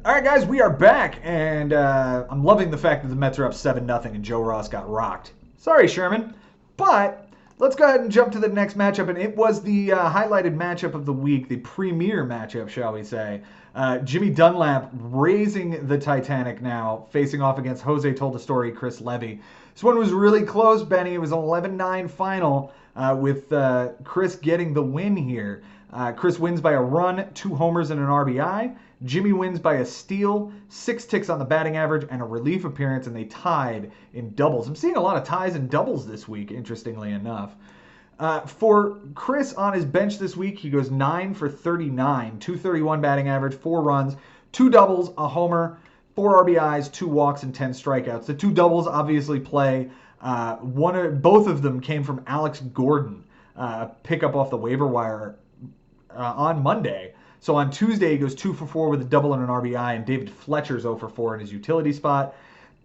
All right, guys, we are back, and I'm loving the fact that the Mets are up 7-0 and Joe Ross got rocked. Sorry, Sherman. But let's go ahead and jump to the next matchup, and it was the highlighted matchup of the week, the premier matchup, shall we say. Jimmy Dunlap raising the Titanic now, facing off against Jose Told the Story, Chris Levy. This one was really close, Benny. It was an 11-9 final with Chris getting the win here. Chris wins by a run, 2 homers, and an RBI. Jimmy wins by a steal, 6 ticks on the batting average, and a relief appearance, and they tied in doubles. I'm seeing a lot of ties and doubles this week, interestingly enough. For Chris on his bench this week, he goes 9 for 39, 231 batting average, 4 runs, 2 doubles, a homer, 4 RBIs, 2 walks, and 10 strikeouts. The 2 doubles obviously play. Both of them came from Alex Gordon, pickup off the waiver wire on Monday. So on Tuesday, he goes 2 for 4 with a double and an RBI, and David Fletcher's 0 for 4 in his utility spot.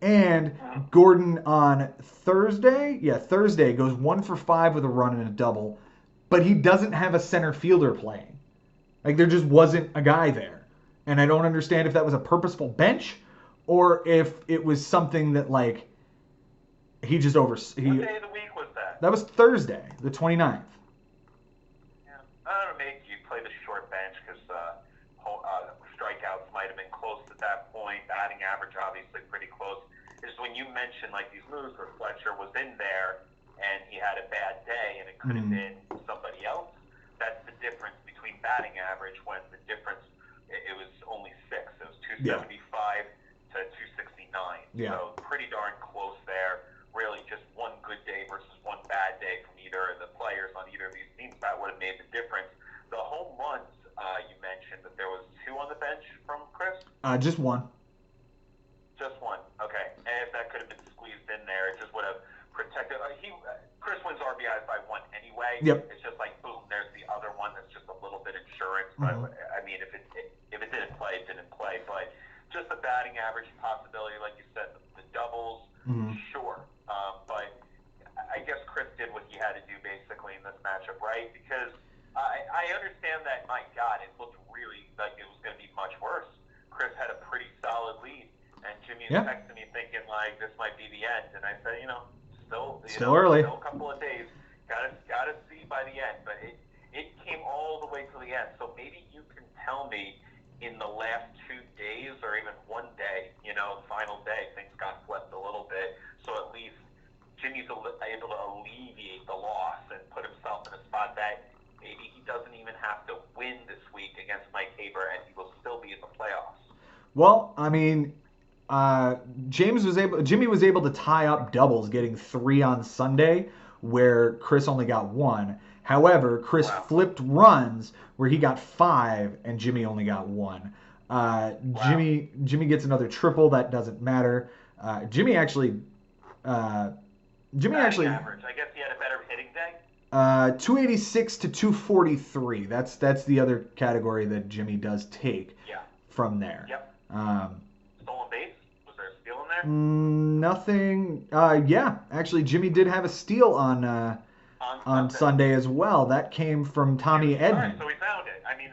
And Gordon on Thursday goes 1 for 5 with a run and a double, but he doesn't have a center fielder playing. Like, there just wasn't a guy there. And I don't understand if that was a purposeful bench or if it was something that, like, he just What day of the week was that? That was Thursday, the 29th. Yeah. I don't know, maybe you play the short bench because strikeouts might have been close at that point. Batting average, obviously, pretty close. It's when you mentioned, like, these moves where Fletcher was in there and he had a bad day and it could have been somebody else. That's the difference between batting average when the difference, it was only 6. It was 275 to 269. Yeah. So pretty darn close there. Really just one good day versus one bad day from either of the players on either of these teams. That would have made the difference. The home runs, you mentioned that there was 2 on the bench from Chris? Just 1. Just 1. Okay. And if that could have been squeezed in there, it just would have protected. Chris wins RBIs by 1 anyway. Yep. It's just like, boom, there's the other one that's just a little bit insurance. But I mean, if it didn't play, it didn't play. But just the batting average possibility, like you said, the doubles, sure. But I guess Chris did what he had to do basically in this matchup, right? Because I understand that, my God, it looked really like it was going to be much worse. Chris had a pretty solid lead, and Jimmy was texting me thinking, like, this might be the end. And I said, still early. Still a couple of days. Gotta see by the end. But it came all the way to the end. So maybe you can tell me in the last 2 days or even one day, final day, things got flipped a little bit. So at least Jimmy's able to alleviate the loss and put himself in a spot that maybe he doesn't even have to win this week against Mike Haber, and he will still be in the playoffs. Well, I mean, Jimmy was able to tie up doubles, getting 3 on Sunday, where Chris only got 1. However, Chris flipped runs where he got 5 and Jimmy only got 1. Jimmy gets another triple. That doesn't matter. Jimmy actually. Average. I guess he had a better hitting day. 286 to 243. That's the other category that Jimmy does take. From there. Yep. Stolen base? Was there a steal in there? Nothing. Actually, Jimmy did have a steal on Sunday as well. That came from Tommy Edman. All right, so he found it. I mean,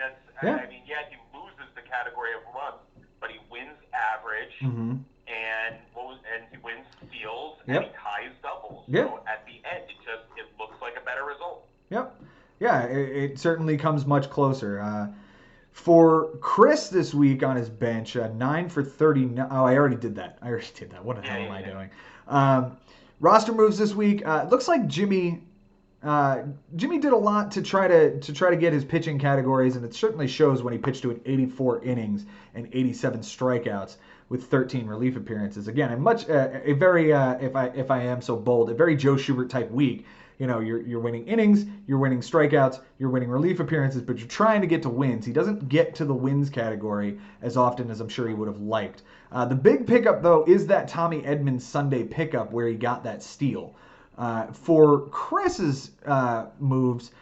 he loses the category of runs, but he wins average, and he wins steals, and he ties doubles. Yep. So at the end, it looks like a better result. Yep. Yeah, it certainly comes much closer. For Chris this week on his bench, 9 for 30. Oh, I already did that. What the hell am I doing? Roster moves this week. Looks like Jimmy did a lot to try to get his pitching categories, and it certainly shows when he pitched to 84 innings and 87 strikeouts with 13 relief appearances. Again, a very if I am so bold, a very Joe Schubert type week. You're winning innings, you're winning strikeouts, you're winning relief appearances, but you're trying to get to wins. He doesn't get to the wins category as often as I'm sure he would have liked. The big pickup, though, is that Tommy Edman Sunday pickup where he got that steal. For Chris's moves,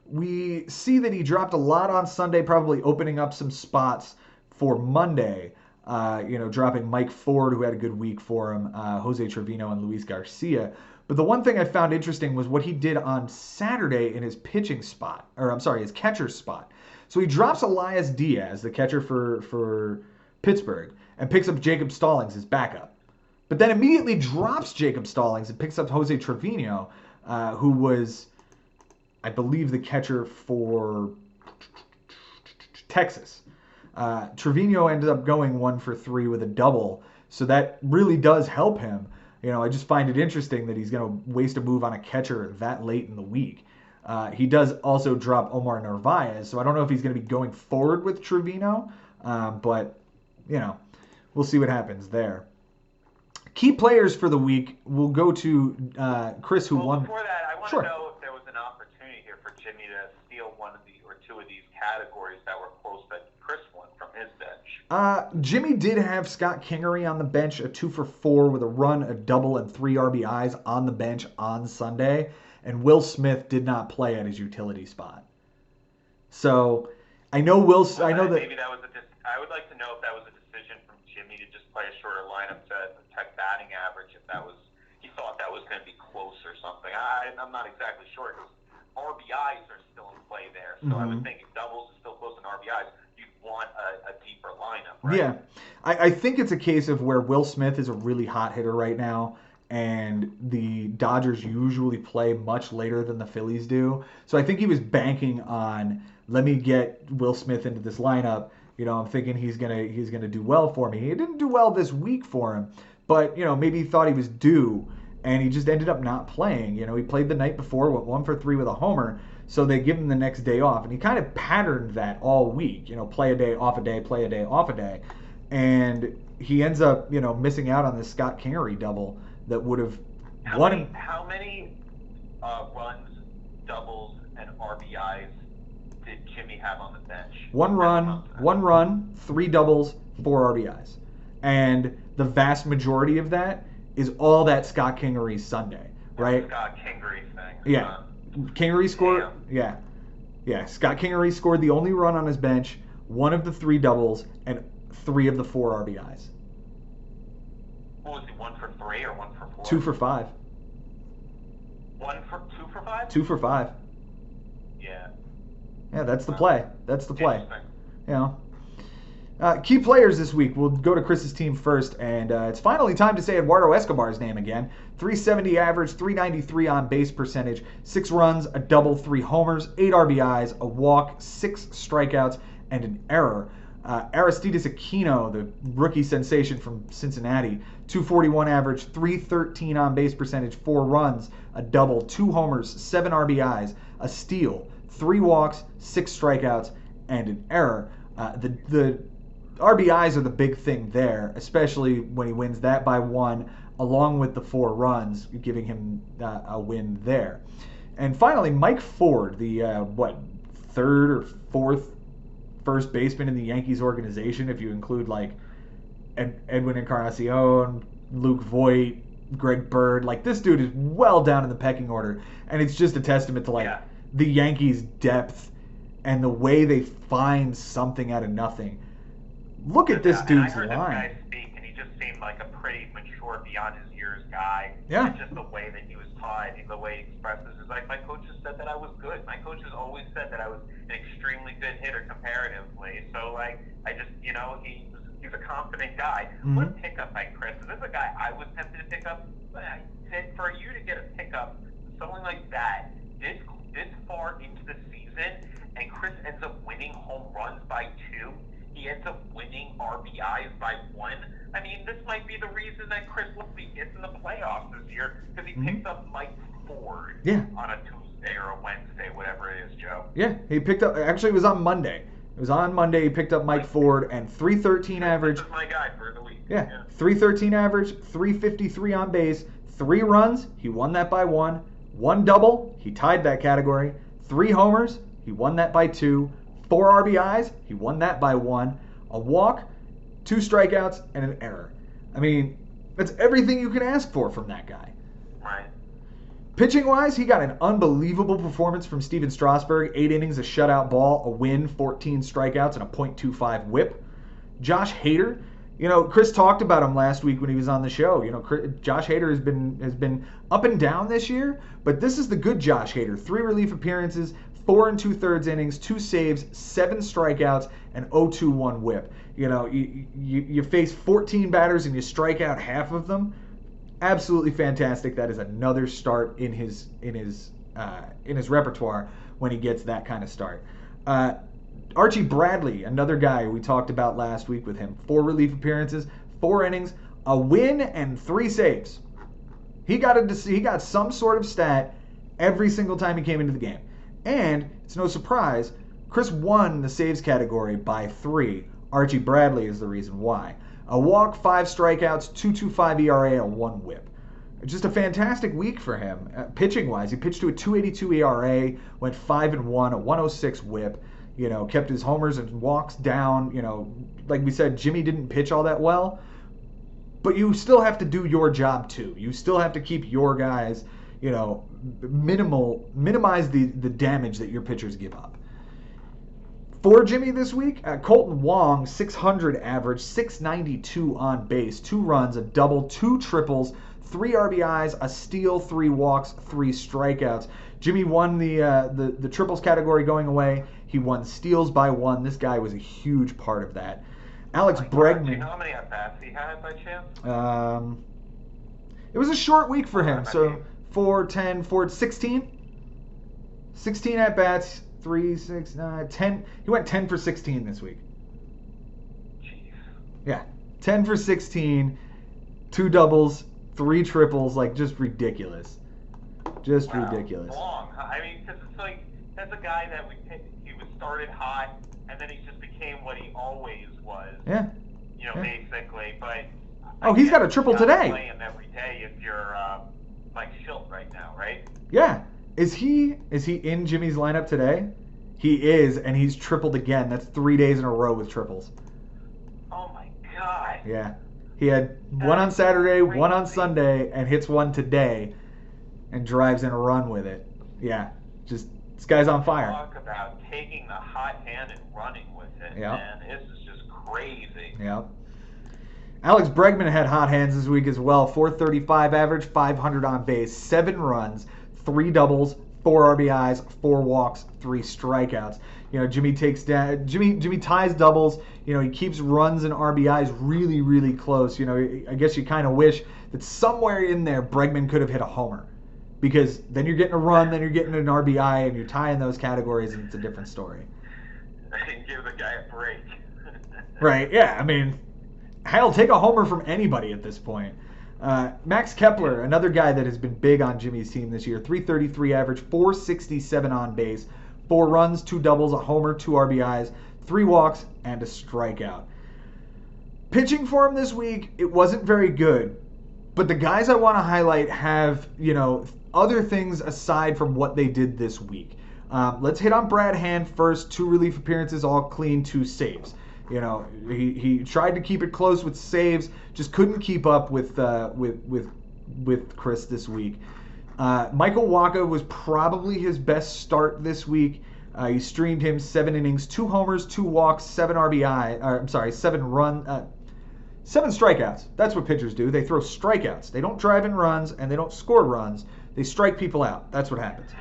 we see that he dropped a lot on Sunday, probably opening up some spots for Monday. Dropping Mike Ford, who had a good week for him, Jose Trevino, and Luis Garcia. But the one thing I found interesting was what he did on Saturday in his his catcher spot. So he drops Elias Diaz, the catcher for Pittsburgh, and picks up Jacob Stallings as backup. But then immediately drops Jacob Stallings and picks up Jose Trevino, who was, I believe, the catcher for Texas. Trevino ended up going 1 for 3 with a double, so that really does help him. I just find it interesting that he's going to waste a move on a catcher that late in the week. He does also drop Omar Narvaez, so I don't know if he's going to be going forward with Trevino, but, we'll see what happens there. Key players for the week, we'll go to Chris, who won. Before that, I want to know if there was an opportunity here for Jimmy to steal one of the or two of these categories that were close that Chris won from his bench. Jimmy did have Scott Kingery on the bench, a 2 for 4 with a run, a double, and 3 RBIs on the bench on Sunday. And Will Smith did not play at his utility spot. So I know I know that maybe that was I would like to know if that was a decision from Jimmy to just play a shorter lineup to protect batting average. If he thought that was going to be close or something. I'm not exactly sure because RBIs are still in play there. So I would think if doubles is still close in RBIs, you'd want a deeper lineup, right? Yeah, I think it's a case of where Will Smith is a really hot hitter right now. And the Dodgers usually play much later than the Phillies do. So I think he was banking on, let me get Will Smith into this lineup. I'm thinking he's gonna do well for me. He didn't do well this week for him, but maybe he thought he was due, and he just ended up not playing. He played the night before, went 1 for 3 with a homer, so they give him the next day off, and he kind of patterned that all week. Play a day, off a day, play a day, off a day, and he ends up missing out on this Scott Kingery double that would have won him. How many runs, doubles, and RBIs did Jimmy have on the bench? 1 run, 3 doubles, 4 RBIs. And the vast majority of that is all that Scott Kingery Sunday, right? Scott Kingery thing. Yeah. Kingery scored. Damn. Yeah. Scott Kingery scored the only run on his bench, 1 of the 3 doubles, and 3 of the 4 RBIs. What was he, 1 for 3 or 1 for 4? 2 for 5. 2 for 5? 2 for 5. Yeah. Yeah, that's the play. That's the play. Key players this week. We'll go to Chris's team first, and it's finally time to say Eduardo Escobar's name again. 370 average, 393 on base percentage, 6 runs, a double, 3 homers, 8 RBIs, a walk, 6 strikeouts, and an error. Aristides Aquino, the rookie sensation from Cincinnati, 241 average, 313 on base percentage, 4 runs, a double, 2 homers, 7 RBIs, a steal, 3 walks, 6 strikeouts, and an error. The RBIs are the big thing there, especially when he wins that by 1, along with the 4 runs, giving him a win there. And finally, Mike Ford, the 3rd or 4th first baseman in the Yankees organization, if you include like Edwin Encarnacion, Luke Voit, Greg Bird. Like, this dude is well down in the pecking order, and it's just a testament to the Yankees' depth and the way they find something out of nothing. Look at this dude's line. I heard this guy speak, and he just seemed like a pretty mature, beyond his years guy. Yeah. And just the way that he was taught, the way he expresses is like, my coaches said that I was good. My coaches always said that I was an extremely good hitter comparatively. So, I just, he's a confident guy. Mm-hmm. What pickup by Chris? Is this a guy I was tempted to pick up? For you to get a pickup, someone like that, this far into the season, and Chris ends up winning home runs by 2. He ends up winning RBIs by 1. I mean, this might be the reason that Chris Lippy gets in the playoffs this year, because he picked up Mike Ford on a Tuesday or a Wednesday, whatever it is, Joe. Yeah, he picked up, actually it was on Monday. It was on Monday, he picked up Mike Ford, and 313 average. This is my guy for the week. Yeah, 313 average, 353 on base, 3 runs, he won that by 1. 1 double, he tied that category. 3 homers, he won that by 2. 4 RBIs, he won that by 1. A walk, 2 strikeouts, and an error. I mean, that's everything you can ask for from that guy. Right. Pitching-wise, he got an unbelievable performance from Steven Strasburg. 8 innings, a shutout ball, a win, 14 strikeouts, and a .25 whip. Josh Hader, Chris talked about him last week when he was on the show. Josh Hader has been up and down this year, but this is the good Josh Hader. 3 relief appearances, 4 2/3 innings, 2 saves, 7 strikeouts, and 0.21 whip. You face 14 batters and you strike out half of them. Absolutely fantastic. That is another start in his repertoire when he gets that kind of start. Archie Bradley, another guy we talked about last week with him. 4 relief appearances, 4 innings, a win, and 3 saves. He got some sort of stat every single time he came into the game. And it's no surprise, Chris won the saves category by 3. Archie Bradley is the reason why. A walk, 5 strikeouts, 2.25 ERA, and 1 WHIP. Just a fantastic week for him, pitching-wise. He pitched to a 2.82 ERA, went 5-1, a 1.06 WHIP. Kept his homers and walks down. Like we said, Jimmy didn't pitch all that well, but you still have to do your job too. You still have to keep your guys, minimize the damage that your pitchers give up. For Jimmy this week, Colton Wong, 600 average, 692 on base, 2 runs, a double, 2 triples, 3 RBIs, a steal, 3 walks, 3 strikeouts. Jimmy won the triples category going away. He won steals by 1. This guy was a huge part of that. Alex Bregman. Do you know how many at-bats he had by chance? It was a short week for him. So 4, 10, 4, 16. 16 at-bats, 3, 6, 9, 10. He went 10 for 16 this week. Jeez. Yeah, 10 for 16, 2 doubles, 3 triples, just ridiculous. Just ridiculous. Long. I mean, because it's like, that's a guy that he was started hot, and then he just became what he always was. Yeah. Basically. But he's got a triple today. Play him every day if you're Mike Schilt right now, right? Yeah. Is he in Jimmy's lineup today? He is, and he's tripled again. That's 3 days in a row with triples. Oh my God. Yeah. He had one on Saturday, one on Sunday, and hits one today, and drives in a run with it. Yeah. Just, this guy's on fire. Talk about taking the hot hand and running with it, man. This is just crazy. Yeah. Alex Bregman had hot hands this week as well. 435 average, 500 on base, 7 runs, 3 doubles, 4 RBIs, 4 walks, 3 strikeouts. Jimmy ties doubles. He keeps runs and RBIs really, really close. I guess you kind of wish that somewhere in there Bregman could have hit a homer, because then you're getting a run, then you're getting an RBI, and you're tying those categories, and it's a different story. Give the guy a break. Right? Yeah. I mean, hell, take a homer from anybody at this point. Max Kepler, another guy that has been big on Jimmy's team this year, 333 average, 467 on base, 4 runs, 2 doubles, a homer, 2 RBIs, 3 walks, and a strikeout. Pitching for him this week, it wasn't very good, but the guys I want to highlight have, other things aside from what they did this week. Let's hit on Brad Hand first. 2 relief appearances, all clean, 2 saves. He tried to keep it close with saves, just couldn't keep up with Chris this week. Michael Wacha was probably his best start this week. He streamed him 7 innings, 2 homers, 2 walks, 7 strikeouts. That's what pitchers do. They throw strikeouts. They don't drive in runs, and they don't score runs. They strike people out. That's what happens.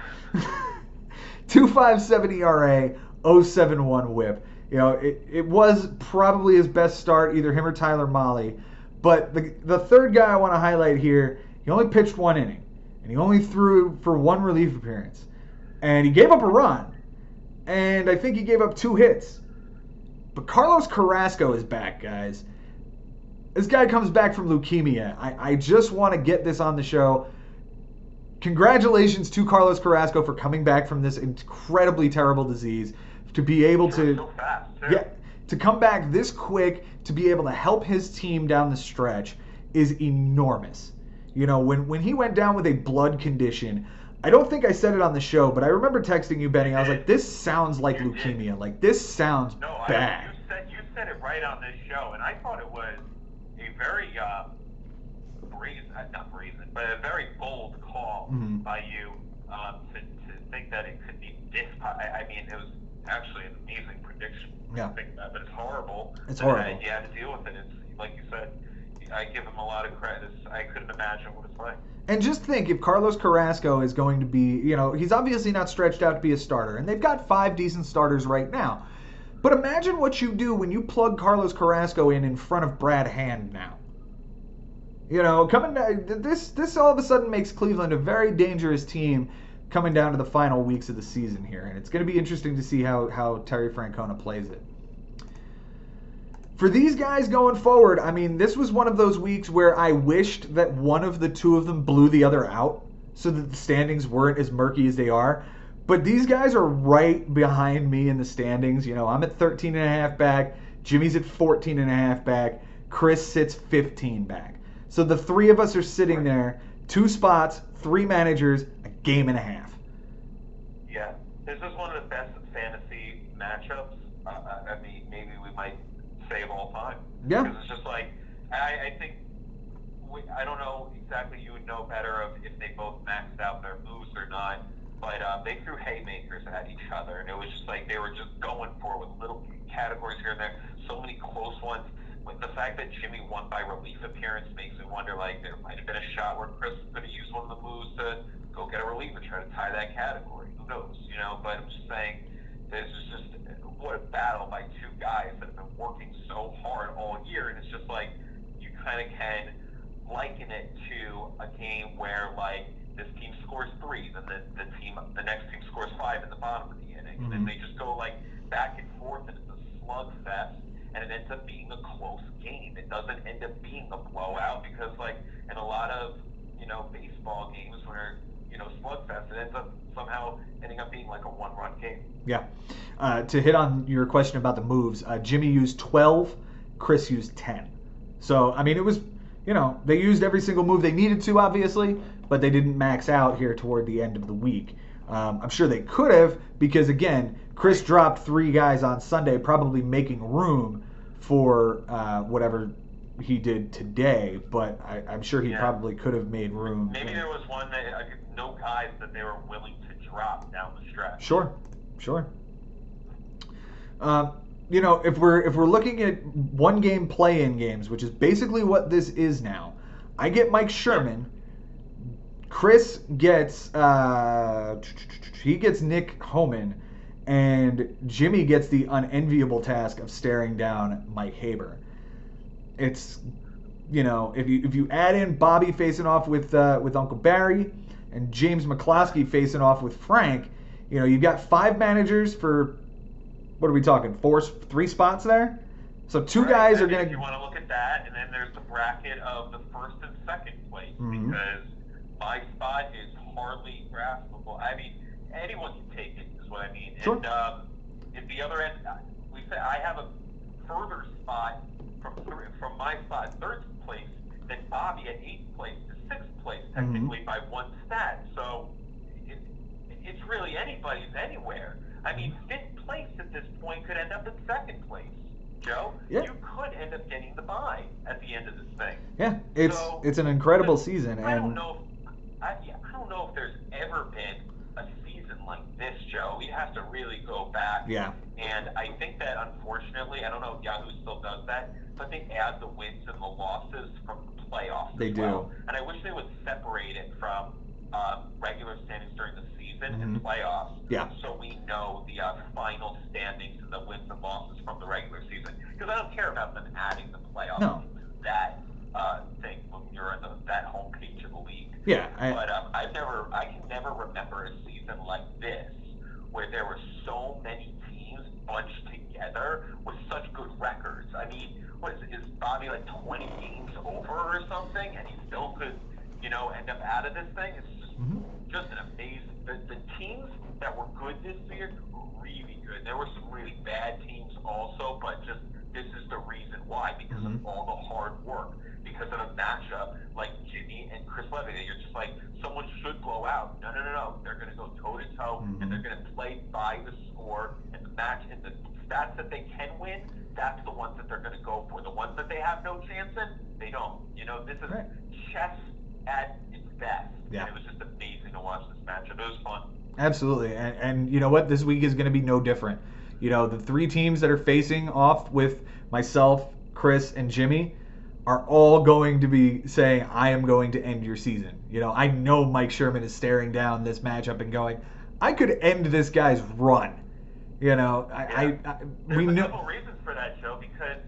2.57 ERA, 0.71 WHIP. It was probably his best start, either him or Tyler Mahle. But the third guy I want to highlight here, he only pitched 1 inning, and he only threw for 1 relief appearance. And he gave up a run, and I think he gave up 2 hits. But Carlos Carrasco is back, guys. This guy comes back from leukemia. I just want to get this on the show. Congratulations to Carlos Carrasco for coming back from this incredibly terrible disease. To be able to, so fast, to come back this quick, to be able to help his team down the stretch is enormous. When he went down with a blood condition, I don't think I said it on the show, but I remember texting you, Benny. I was like, this sounds like leukemia. This sounds bad. You said it right on this show, and I thought it was a very a very bold call by you to think that it could be this. I mean, it was actually an amazing prediction. Yeah. Think about, but it's horrible. It's horrible. You had to deal with it. It's like you said. I give him a lot of credit. I couldn't imagine what it's like. And just think, if Carlos Carrasco is going to be, he's obviously not stretched out to be a starter, and they've got 5 decent starters right now. But imagine what you do when you plug Carlos Carrasco in front of Brad Hand now. You know, this all of a sudden makes Cleveland a very dangerous team coming down to the final weeks of the season here, and it's going to be interesting to see how Terry Francona plays it. For these guys going forward, I mean, this was one of those weeks where I wished that one of the two of them blew the other out so that the standings weren't as murky as they are. But these guys are right behind me in the standings. You know, I'm at 13.5 back. Jimmy's at 14.5 back. Chris sits 15 back. So the three of us are sitting there, 2 spots, 3 managers, a game and a half. Yeah, this is one of the best fantasy matchups. I mean, maybe we might say of all time. Yeah. Because it's just like, I think, I don't know exactly, you would know better of if they both maxed out their moves or not, but they threw haymakers at each other, and it was just like they were just going for it with little categories here and there, so many close ones. With the fact that Jimmy won by relief appearance makes me wonder, like, there might have been a shot where Chris could have used one of the moves to go get a reliever, try to tie that category. Who knows, you know? But I'm just saying, this is just, what a battle by 2 guys that have been working so hard all year, and it's just like, you kind of can liken it to a game where, like, this team scores 3, then the next team scores 5 in the bottom of the inning, and then they just go, like, back and forth, and it's a slugfest. And it ends up being a close game. It doesn't end up being a blowout because, like, in a lot of, you know, baseball games where, you know, slugfest, it ends up somehow ending up being like a 1-run game. Yeah. To hit on your question about the moves, Jimmy used 12, Chris used 10. So, I mean, it was, you know, they used every single move they needed to, obviously, but they didn't max out here toward the end of the week. I'm sure they could have because, again, Chris dropped 3 guys on Sunday, probably making room for whatever he did today, but I'm sure he probably could have made room. Maybe there was one that no guys that they were willing to drop down the stretch. Sure. You know, if we're looking at 1-game play-in games, which is basically what this is now, I get Mike Sherman. Chris gets Nick Homan, and Jimmy gets the unenviable task of staring down Mike Haber. It's, you know, if you add in Bobby facing off with Uncle Barry and James McCloskey facing off with Frank, you know, you've got 5 managers for, what are we talking, 3 spots there? So 2 guys are going to... If you want to look at that, and then there's the bracket of the first and second place, because my spot is hardly graspable. I mean, anyone can take it, is what I mean. Sure. And at the other end, we say I have a further spot from my spot, 3rd place, than Bobby at 8th place to 6th place, technically by 1 stat. So it's really anybody's anywhere. I mean, 5th place at this point could end up in 2nd place. Joe, you could end up getting the bye at the end of this thing. Yeah, it's an incredible season. I don't know if there's ever been a season like this, Joe. We have to really go back. Yeah. And I think that, unfortunately, I don't know if Yahoo still does that, but they add the wins and the losses from the playoffs. They do. And I wish they would separate it from regular standings during the season and playoffs. Yeah. So we know the final standings and the wins and losses from the regular season. Because I don't care about them adding the playoffs to that thing when you're on that homepage of the league. Yeah. But I can never remember a season like this where there were so many teams bunched together with such good records. I mean, is Bobby like 20 games over or something, and he still could, you know, end up out of this thing? It's just an amazing. The teams that were good this year were really good. There were some really bad teams also, but just this is the reason why, because of all the hard work, because of a matchup like Jimmy and Chris Levy. You're just like, someone should blow out. No. They're going to go toe-to-toe, and they're going to play by the score, and the match, and the stats that they can win, that's the ones that they're going to go for. The ones that they have no chance in, they don't. You know, this is chess at its best. Yeah. It was just amazing to watch this matchup. It was fun. Absolutely. And you know what? This week is going to be no different. You know, the 3 teams that are facing off with myself, Chris, and Jimmy are all going to be saying, I am going to end your season. You know, I know Mike Sherman is staring down this matchup and going, I could end this guy's run. You know, There's a couple reasons for that, Joe, because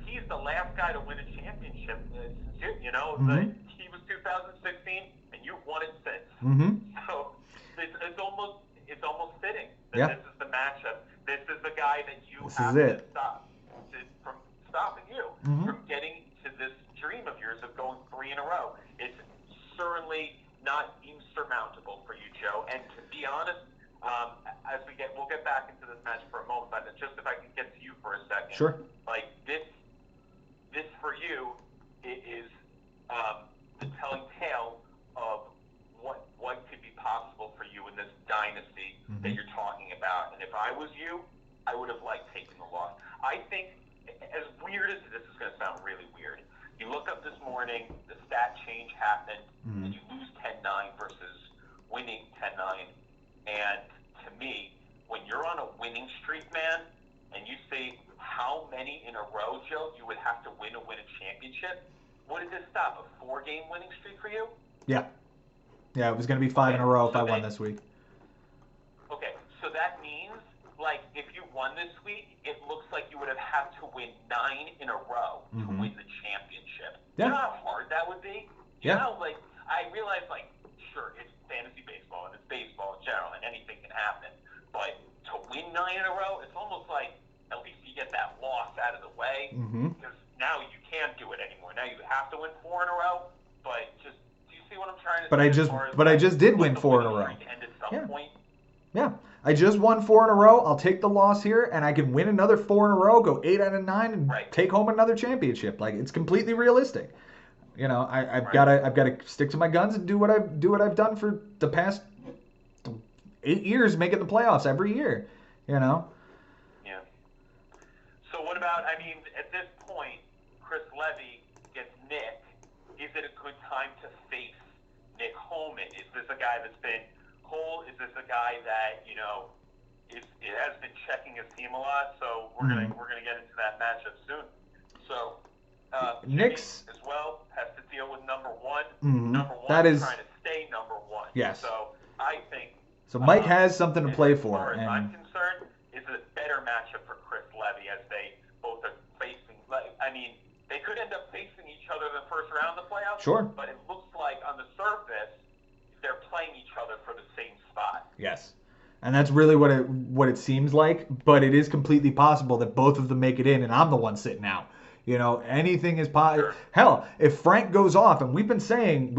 he's the last guy to win a championship. You know, he was 2016, and you've won it since. So it's almost fitting that this is the matchup. This is the guy that you have to stop from stopping you from getting to this dream of yours of going 3 in a row. It's certainly not insurmountable for you, Joe. And to be honest, we'll get back into this match for a moment, but just if I can get to you for a second. Sure. Like this for you is the telling tale of what could be possible for you in this dynasty that you're talking about. And if I was you, I would have liked taking the loss. I think, as weird as this is going to sound really weird, you look up this morning, the stat change happened, and you lose 10-9 versus winning 10-9. And to me, when you're on a winning streak, man, and you say how many in a row, Joe, you would have to win to win a championship, what did this stop? A 4-game winning streak for you? Yeah. Yeah, it was going to be 5 in a row if I won this week. Okay, so that means, like, if you won this week, it looks like you would have had to win 9 in a row to win the championship. Yeah. You know how hard that would be? You know, like, I realize, like, sure, it's fantasy baseball, and it's baseball in general, and anything can happen. But to win 9 in a row, it's almost like at least you get that loss out of the way, because now you can't do it anymore. Now you have to win 4 in a row, but just, do you see what I'm trying to say? But I just did win 4 in a row. End at some point. Yeah. I just won 4 in a row. I'll take the loss here, and I can win another 4 in a row, go 8 out of 9, and take home another championship. Like, it's completely realistic. You know, I've got to stick to my guns and do what I've done for the past 8 years, making the playoffs every year. You know. Yeah. So what about? I mean, at this point, Chris Levy gets Nick. Is it a good time to face Nick Holman? Is this a guy that's been Cole? Is this a guy that it has been checking his team a lot? So we're gonna get into that matchup soon. So Nick's as well has to deal with number one. Number one that is trying to stay number one. Yes. So I think. So Mike has something to play for. As far as I'm concerned, it's a better matchup for Chris Levy as they both are facing. I mean, they could end up facing each other in the first round of the playoffs. Sure. But it looks like on the surface, they're playing each other for the same spot. Yes. And that's really what it seems like. But it is completely possible that both of them make it in, and I'm the one sitting out. You know, anything is possible. Sure. Hell, if Frank goes off, and we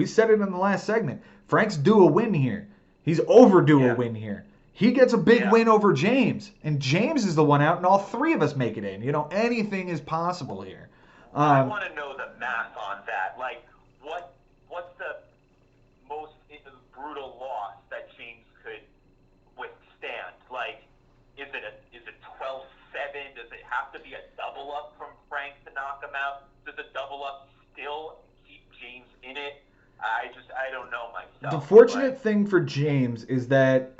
said it in the last segment, Frank's due a win here. He's overdue a win here. He gets a big win over James, and James is the one out, and all 3 of us make it in. You know, anything is possible here. I want to know the math on that. Like, what's the most brutal loss that James could withstand? Like, is it 12-7? Does it have to be a double up from Frank to knock him out? Does a double up still keep James in it? I don't know myself. The fortunate thing for James is that,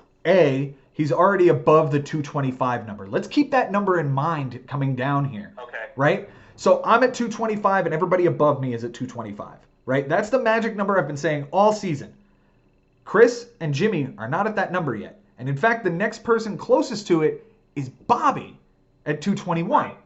he's already above the 225 number. Let's keep that number in mind coming down here. Okay. Right? So I'm at 225 and everybody above me is at 225. Right? That's the magic number I've been saying all season. Chris and Jimmy are not at that number yet. And in fact, the next person closest to it is Bobby at 221. Right.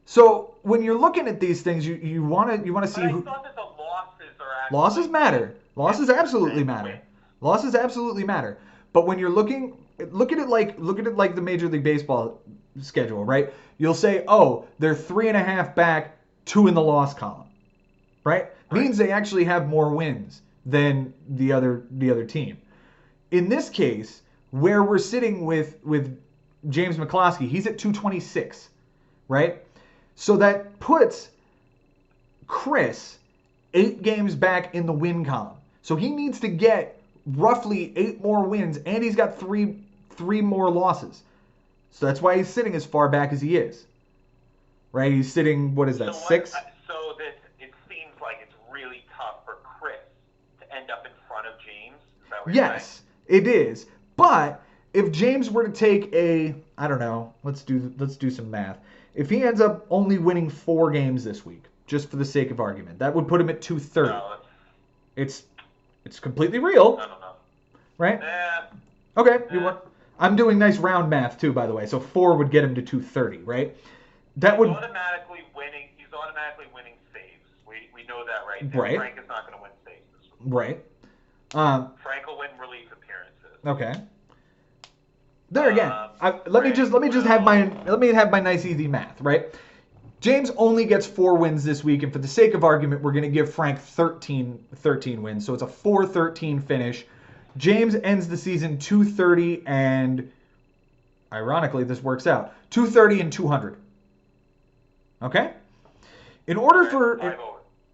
So when you're looking at these things, you want to see who. I thought that the losses are actually. Losses matter. Losses absolutely matter. Losses absolutely matter. But when you're look at it like the Major League Baseball schedule, right? You'll say, oh, they're 3.5 back, 2 in the loss column, right? Means they actually have more wins than the other team. In this case, where we're sitting with James McCloskey, he's at 226, right? So that puts Chris 8 games back in the win column. So he needs to get roughly 8 more wins, and he's got three more losses. So that's why he's sitting as far back as he is. Right? He's sitting, what is that, 6? So it seems like it's really tough for Chris to end up in front of James. Is that what you're saying? It is. But if James were to take I don't know, let's do some math. If he ends up only winning 4 games this week, just for the sake of argument, that would put him at 230. No, it's completely real. I don't know. Right? Okay. I'm doing nice round math too, by the way. So 4 would get him to 230, right? That would He's automatically winning saves. We know that right now. Right. Frank is not going to win saves this week. right. Frank will win relief appearances. Okay. There again, let me just have my nice easy math, right? James only gets 4 wins this week, and for the sake of argument, we're going to give Frank 13 wins. So it's a 4-13 finish. James ends the season 230 and, ironically, this works out, 230 and 200. Okay? In order for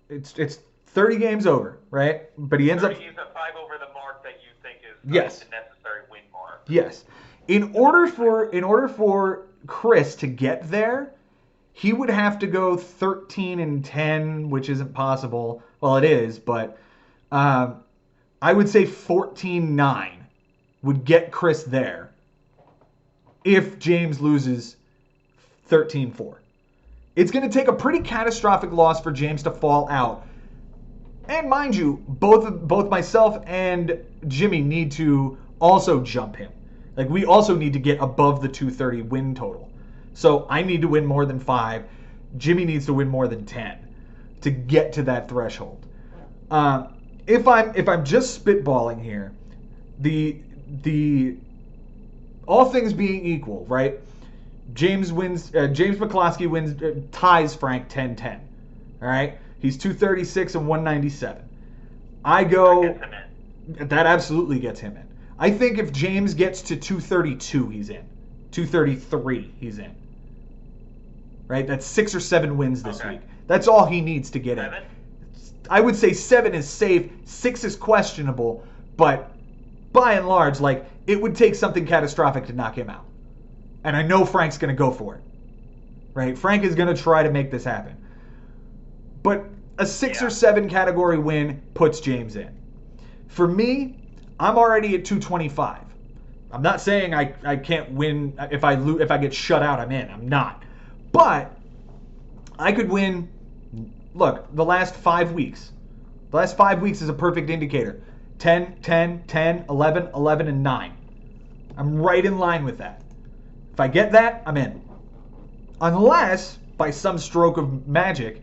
it's 30 games over, right? But he ends up he's a 5 over the mark that you think is Yes. the necessary win mark. Yes. In order for Chris to get there, he would have to go 13 and 10, which isn't possible. Well, it is, but I would say 14-9 would get Chris there if James loses 13-4. It's going to take a pretty catastrophic loss for James to fall out. And mind you, both myself and Jimmy need to also jump him. Like, we also need to get above the 230 win total. So I need to win more than 5. Jimmy needs to win more than 10 to get to that threshold. If I'm just spitballing here, the all things being equal, right? James McCloskey ties Frank 10-10. All right? He's 236 and 197. That absolutely gets him in. I think if James gets to 232, he's in. 233, he's in. Right? That's 6 or 7 wins this week. That's all he needs to get 7? in. I would say 7 is safe, 6 is questionable, but by and large, like, it would take something catastrophic to knock him out. And I know Frank's going to go for it. Right? Frank is going to try to make this happen. But a 6 or 7 category win puts James in. For me, I'm already at 225. I'm not saying I can't win if I get shut out. I'm in. I'm not. But I could win. Look, the last 5 weeks. The last 5 weeks is a perfect indicator. 10, 10, 10, 11, 11, and 9. I'm right in line with that. If I get that, I'm in. Unless, by some stroke of magic,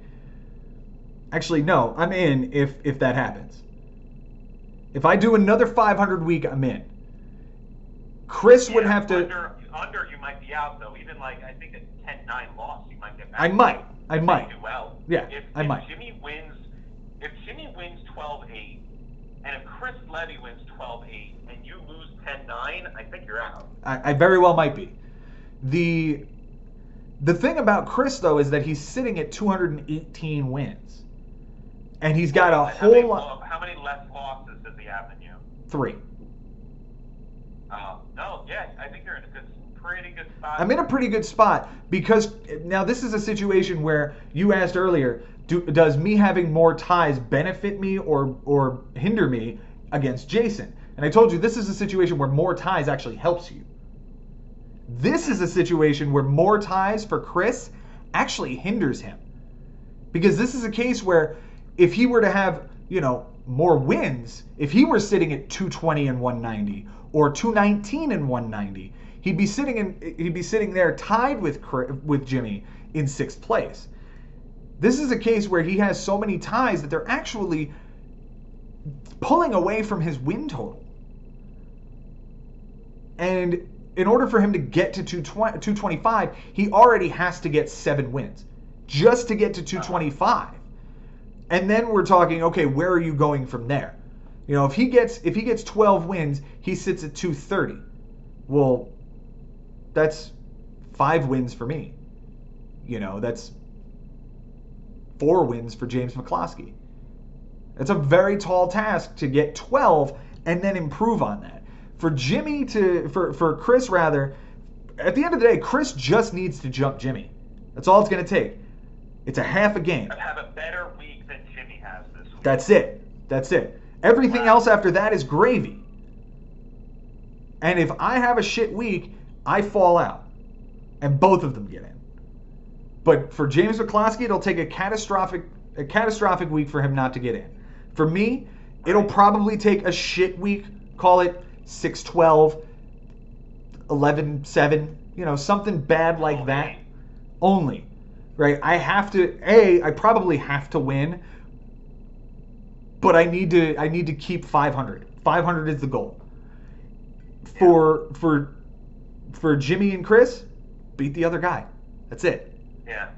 actually, no, I'm in if that happens. If I do another 500 week, I'm in. Chris would have to... Under, you might be out, though. Even, like, I think a 10-9 loss, you might get back. I might. Do well. Yeah, I if might. Jimmy wins 12-8, and if Chris Levy wins 12-8, and you lose 10-9, I think you're out. I very well might be. The thing about Chris, though, is that he's sitting at 218 wins. And he's got a whole lot... How many less losses does he have than you? 3. No, yeah, I think you're in a pretty good spot. I'm in a pretty good spot because now this is a situation where you asked earlier, does me having more ties benefit me or hinder me against Jason? And I told you this is a situation where more ties actually helps you. This is a situation where more ties for Chris actually hinders him. Because this is a case where if he were to have, more wins, if he were sitting at 220 and 190 or 219 and 190, he'd be sitting there tied with Jimmy in 6th place. This is a case where he has so many ties that they're actually pulling away from his win total. And in order for him to get to 225, he already has to get 7 wins just to get to 225. And then we're talking, okay, where are you going from there? If he gets 12 wins, he sits at 230. Well, that's 5 wins for me. That's 4 wins for James McCloskey. It's a very tall task to get 12 and then improve on that. For Chris rather, at the end of the day, Chris just needs to jump Jimmy. That's all it's going to take. It's a half a game. And have a better week than Jimmy has this week. That's it. Everything else after that is gravy. And if I have a shit week, I fall out. And both of them get in. But for James McCloskey, it'll take a catastrophic week for him not to get in. For me, it'll probably take a shit week, call it 6-12, 11-7, something bad like that. Only. Only. Right? I probably have to win, but I need to keep 500. 500 is the goal. For Jimmy and Chris, beat the other guy. That's it. Yeah.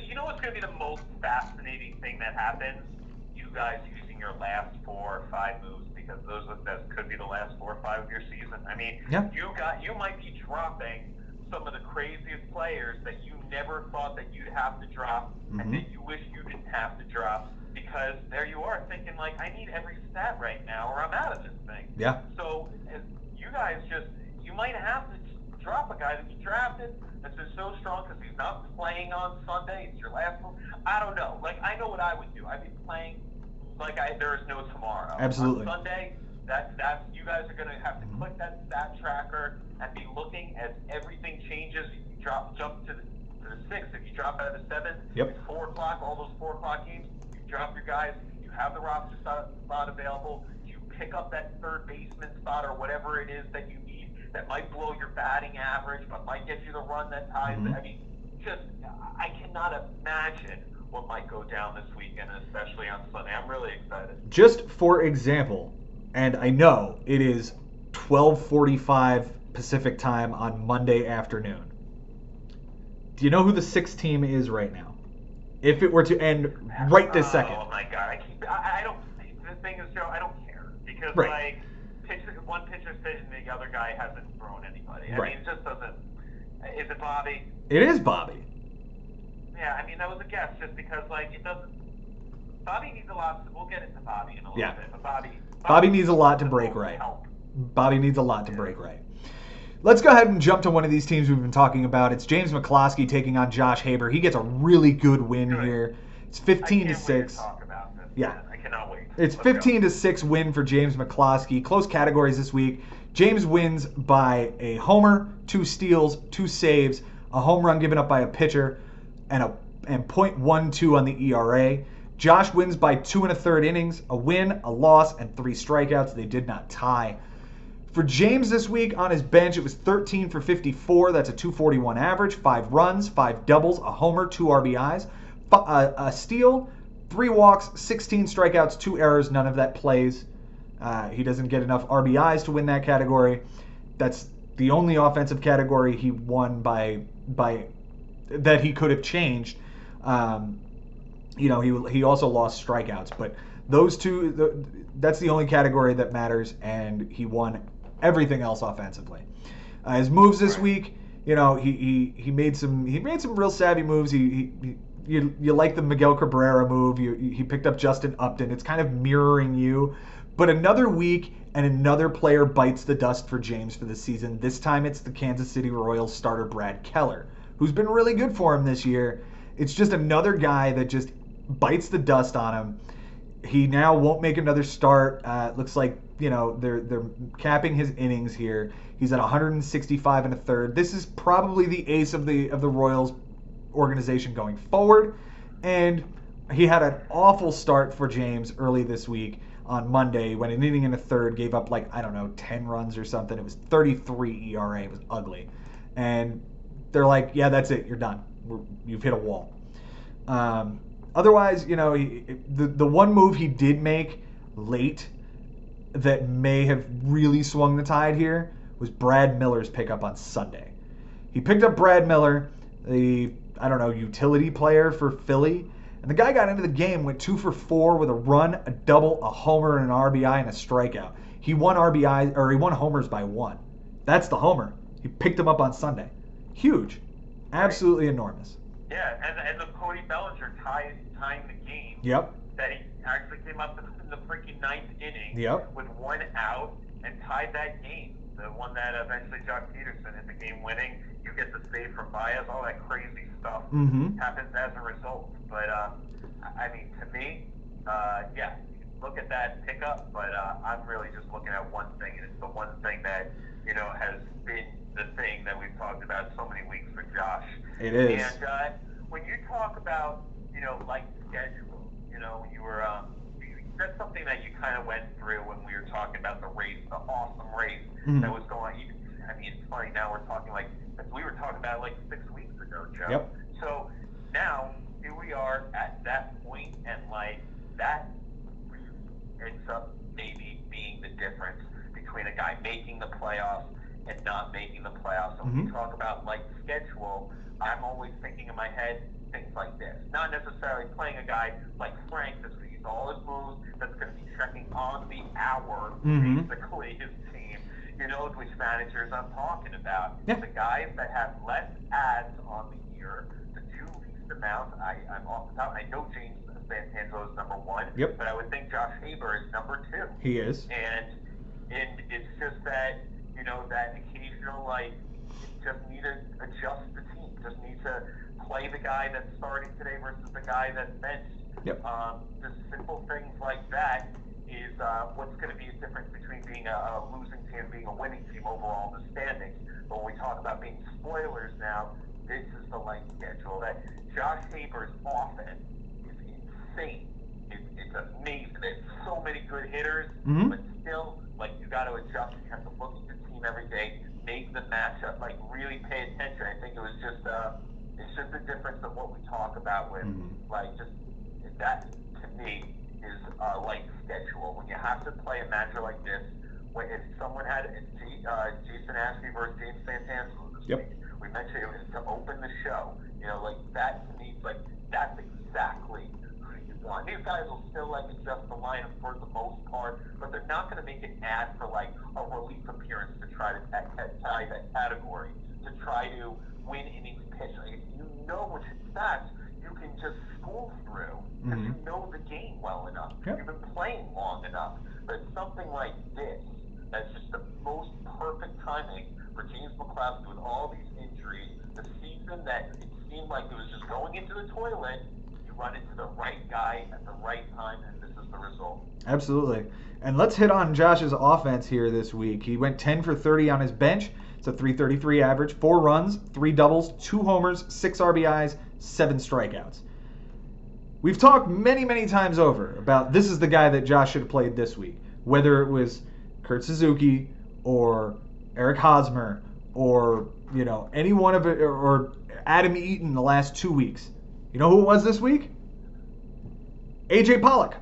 You know what's going to be the most fascinating thing that happens? You guys using your last 4 or 5 moves, because that could be the last 4 or 5 of your season. I mean, yeah. You might be dropping some of the craziest players that you never thought that you'd have to drop, and that you wish you didn't have to drop, because there you are thinking, like, I need every stat right now or I'm out of this thing. Yeah. So you guys you might have to drop a guy that you drafted that's been so strong because he's not playing on Sunday. It's your last one. I don't know. Like, I know what I would do. I'd be playing like there is no tomorrow. Absolutely. On Sunday, that's you guys are going to have to click that stat tracker and be looking as everything changes. You jump to the 6. If you drop out of the 7, it's 4 o'clock. All those 4 o'clock games, you drop your guys. You have the roster spot available. You pick up that third baseman spot or whatever it is that you need. That might blow your batting average, but might get you the run that ties. I mean, I cannot imagine what might go down this weekend, especially on Sunday. I'm really excited. Just for example, and I know it is 12:45 Pacific time on Monday afternoon. Do you know who the 6th team is right now? If it were to end right this second. Oh my God! I don't. The thing is, Joe, I don't care because one pitcher's pitching, the other guy hasn't thrown anybody. I mean, it just doesn't. Is it Bobby? It is Bobby. Yeah, I mean, that was a guess just because, like, it doesn't. Bobby needs a lot. We'll get into Bobby in a little bit. But Bobby needs a lot to break right. Bobby needs a lot to break right. Let's go ahead and jump to one of these teams we've been talking about. It's James McCloskey taking on Josh Haber. He gets a really good win here. It's 15-6. Yeah. I cannot wait. It's 15-6 win for James McCloskey. Close categories this week. James wins by a homer, 2 steals, 2 saves, a home run given up by a pitcher, and .12 on the ERA. Josh wins by 2 1/3 innings, a win, a loss, and 3 strikeouts. They did not tie. For James this week on his bench, it was 13 for 54. That's a .241 average, 5 runs, 5 doubles, a homer, 2 RBIs, a steal, 3 walks, 16 strikeouts, 2 errors. None of that plays. He doesn't get enough RBIs to win that category. That's the only offensive category he won by that he could have changed. He also lost strikeouts, but those two, that's the only category that matters, and he won everything else offensively. His moves this week, he made some real savvy moves. You like the Miguel Cabrera move. He picked up Justin Upton. It's kind of mirroring you. But another week and another player bites the dust for James for the season. This time it's the Kansas City Royals starter Brad Keller, who's been really good for him this year. It's just another guy that just bites the dust on him. He now won't make another start. Looks like they're capping his innings here. He's at 165 1/3. This is probably the ace of the Royals organization going forward. And he had an awful start for James early this week on Monday when an inning and a third gave up 10 runs or something. It was 33 ERA. It was ugly. And they're like, yeah, that's it. You're done. You've hit a wall. Otherwise, the one move he did make late that may have really swung the tide here was Brad Miller's pickup on Sunday. He picked up Brad Miller, the utility player for Philly. And the guy got into the game, went 2 for 4 with a run, a double, a homer, and an RBI, and a strikeout. He won homers by 1. That's the homer. He picked him up on Sunday. Huge. Absolutely enormous. Yeah, and the Cody Bellinger tying the game. Yep. That he actually came up in the freaking 9th inning. Yep. With 1 out and tied that game. The one that eventually Jock Peterson hit the game winning. You get the save from Baez. All that crazy stuff happens as a result. But, to me, look at that pickup. But I'm really just looking at one thing, and it's the one thing that, has been the thing that we've talked about so many weeks for Josh. It is. And when you talk about, like schedule, when you were, that's something that you kind of went through when we were talking about the race, the awesome race that was going on. I mean, it's funny now we're talking like we were talking about it like 6 weeks ago, Joe. Yep. So now here we are at that point, and like that ends up maybe being the difference between a guy making the playoffs and not making the playoffs. So when you talk about like schedule, I'm always thinking in my head things like this. Not necessarily playing a guy like Frank that's going to use all his moves, that's going to be checking on the hour, basically, his team. You know which managers I'm talking about. Yeah. The guys that have less ads on the year, the two least amounts. I'm off the top. I know James Santangelo is number one, but I would think Josh Haber is number two. He is. And it's just that, you know, that occasional, like, just need to adjust the team. Just need to play the guy that's starting today versus the guy that's benched. Just simple things like that is what's going to be a difference between being a losing team and being a winning team overall in the standings. But when we talk about being spoilers now, this is the length schedule. That Josh Haber's offense is insane. It's amazing. There's so many good hitters, but still, like, you got to adjust. You have to look at the team every day, make the matchup, like, really pay attention. I think it was just it's just the difference of what we talk about with, like, just that to me is like schedule. When you have to play a matchup like this, when if someone had Jason Ashby versus James Santangelo this week, we mentioned it was to open the show. You know, like that to me, like that's exactly who you want. These guys will still like adjust the lineup for the most part, but they're not going to make an ad for like a relief appearance to try to tie that category to try to win innings pitched. Like, if you know which stats you can just school through because you know the game well enough. You've been playing long enough. But something like this, that's just the most perfect timing for James McCloskey with all these injuries. The season that it seemed like it was just going into the toilet, you run into the right guy at the right time, and this is the result. Absolutely. And let's hit on Josh's offense here this week. He went 10 for 30 on his bench. It's a 333 average, 4 runs, 3 doubles, 2 homers, 6 RBIs, 7 strikeouts. We've talked many, many times over about this is the guy that Josh should have played this week. Whether it was Kurt Suzuki or Eric Hosmer or, you know, any one of it, or Adam Eaton the last 2 weeks. You know who it was this week? A.J. Pollock.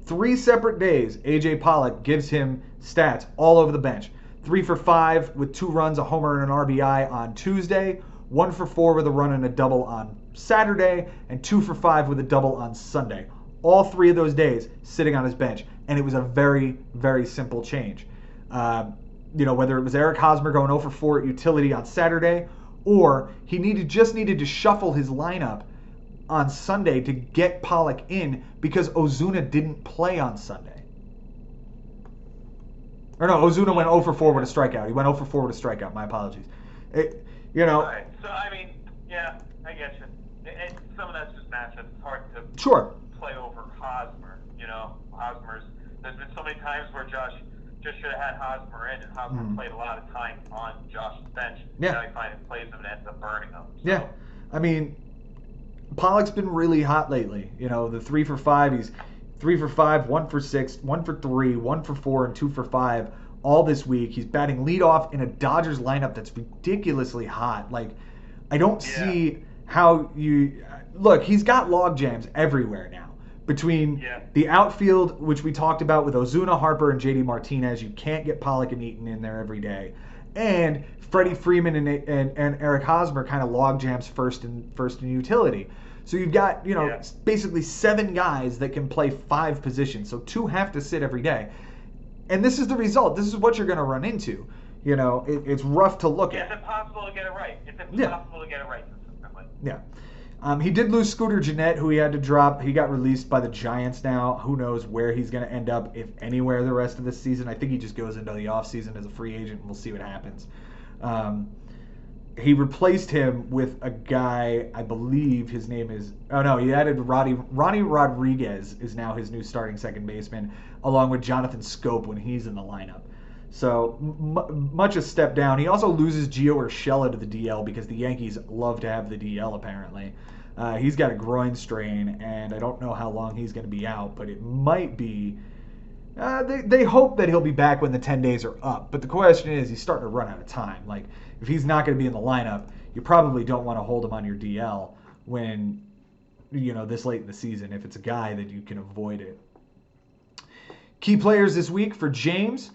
3 separate days, A.J. Pollock gives him stats all over the bench. 3 for 5 with 2 runs, a homer, and an RBI on Tuesday. 1 for 4 with a run and a double on Saturday, and 2 for 5 with a double on Sunday. All 3 of those days sitting on his bench, and it was a very, very simple change. You know, whether it was Eric Hosmer going 0 for 4 at utility on Saturday, or he just needed to shuffle his lineup on Sunday to get Pollock in because Ozuna didn't play on Sunday. Or no, Ozuna went 0 for 4 with a strikeout. He went 0 for 4 with a strikeout. My apologies. You know. Right. So, I mean, yeah, I get you. And some of that's just matchup. It's hard to play over Hosmer. You know, there's been so many times where Josh just should have had Hosmer in, and Hosmer played a lot of time on Josh's bench. Now he finally plays him and ends up burning him. So. Yeah. I mean, Pollock's been really hot lately. You know, the 3 for 5, he's 3 for 5, 1 for 6, 1 for 3, 1 for 4, and 2 for 5 all this week. He's batting leadoff in a Dodgers lineup that's ridiculously hot. Like, I don't see how you... Look, he's got log jams everywhere now. Between the outfield, which we talked about with Ozuna, Harper, and JD Martinez, you can't get Pollock and Eaton in there every day. And Freddie Freeman and Eric Hosmer kind of log jams first in utility. So you've got, you know, basically 7 guys that can play 5 positions. So 2 have to sit every day. And this is the result. This is what you're going to run into. You know, it's rough to look at. It's impossible to get it right. It's impossible to get it right consistently. Yeah. He did lose Scooter Gennett, who he had to drop. He got released by the Giants now. Who knows where he's going to end up, if anywhere, the rest of this season. I think he just goes into the offseason as a free agent, and we'll see what happens. He replaced him with a guy, I believe his name is... Oh, no, he added Ronnie Rodriguez is now his new starting second baseman, along with Jonathan Scope when he's in the lineup. So, much a step down. He also loses Gio Urshela to the DL because the Yankees love to have the DL, apparently. He's got a groin strain, and I don't know how long he's going to be out, but it might be They hope that he'll be back when the 10 days are up. But the question is, he's starting to run out of time. Like, if he's not going to be in the lineup, you probably don't want to hold him on your DL when, this late in the season, if it's a guy that you can avoid it. Key players this week for James.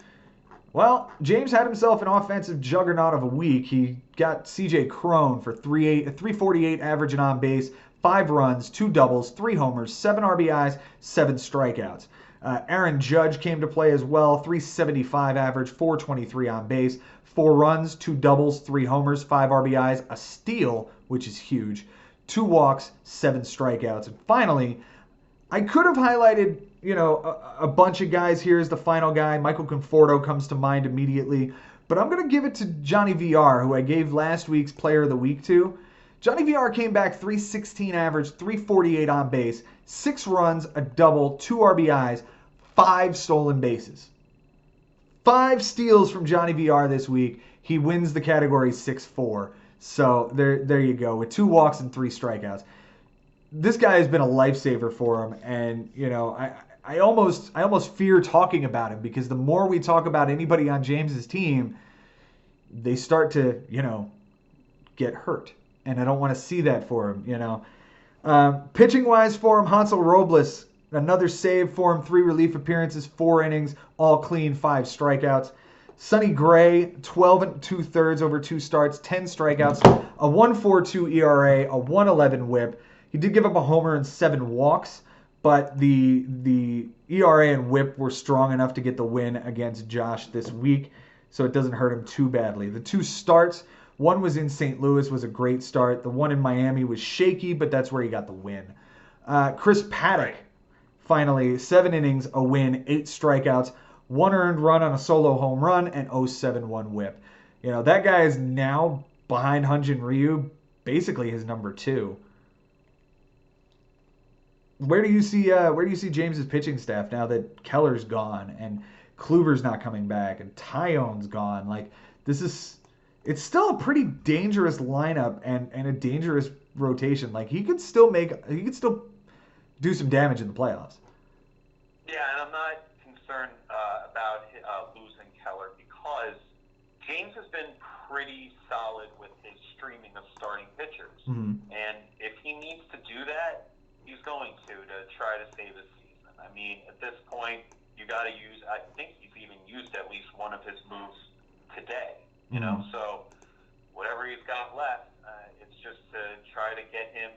Well, James had himself an offensive juggernaut of a week. He got CJ Cron for 348 average and on base, 5 runs, 2 doubles, 3 homers, 7 RBIs, 7 strikeouts. Aaron Judge came to play as well, 375 average, 423 on base, 4 runs, 2 doubles, 3 homers, 5 RBIs, a steal, which is huge, 2 walks, 7 strikeouts. And finally, I could have highlighted, a bunch of guys here as the final guy. Michael Conforto comes to mind immediately. But I'm going to give it to Johnny VR, who I gave last week's Player of the Week to. Johnny VR came back 316 average, 348 on base, 6 runs, a double, 2 RBIs, 5 stolen bases. 5 steals from Johnny VR this week. He wins the category 6-4. So there you go, with 2 walks and 3 strikeouts. This guy has been a lifesaver for him, and I almost fear talking about him, because the more we talk about anybody on James's team, they start to get hurt, and I don't want to see that for him. Pitching wise for him, Hansel Robles, another save for him, 3 relief appearances, 4 innings, all clean, 5 strikeouts. Sonny Gray, 12 2/3 over 2 starts, 10 strikeouts, a 1.42 ERA, a 1.11 WHIP. He did give up a homer and 7 walks, but the ERA and WHIP were strong enough to get the win against Josh this week, so it doesn't hurt him too badly. The 2 starts, one was in St. Louis, was a great start. The one in Miami was shaky, but that's where he got the win. Chris Paddock, finally, 7 innings, a win, 8 strikeouts, 1 earned run on a solo home run, and 0.71 WHIP. That guy is now behind Hyun-Jin Ryu, basically his number 2. Where do you see James's pitching staff now that Keller's gone and Kluber's not coming back and Tyone's gone? Like, it's still a pretty dangerous lineup and a dangerous rotation. Like, he could still do some damage in the playoffs. Yeah, and I'm not concerned about losing Keller, because James has been pretty solid with his streaming of starting pitchers. Mm-hmm. And if he needs to do that, he's going to try to save his season. I mean, at this point, you got to use, I think he's even used at least one of his moves today, so whatever he's got left, it's just to try to get him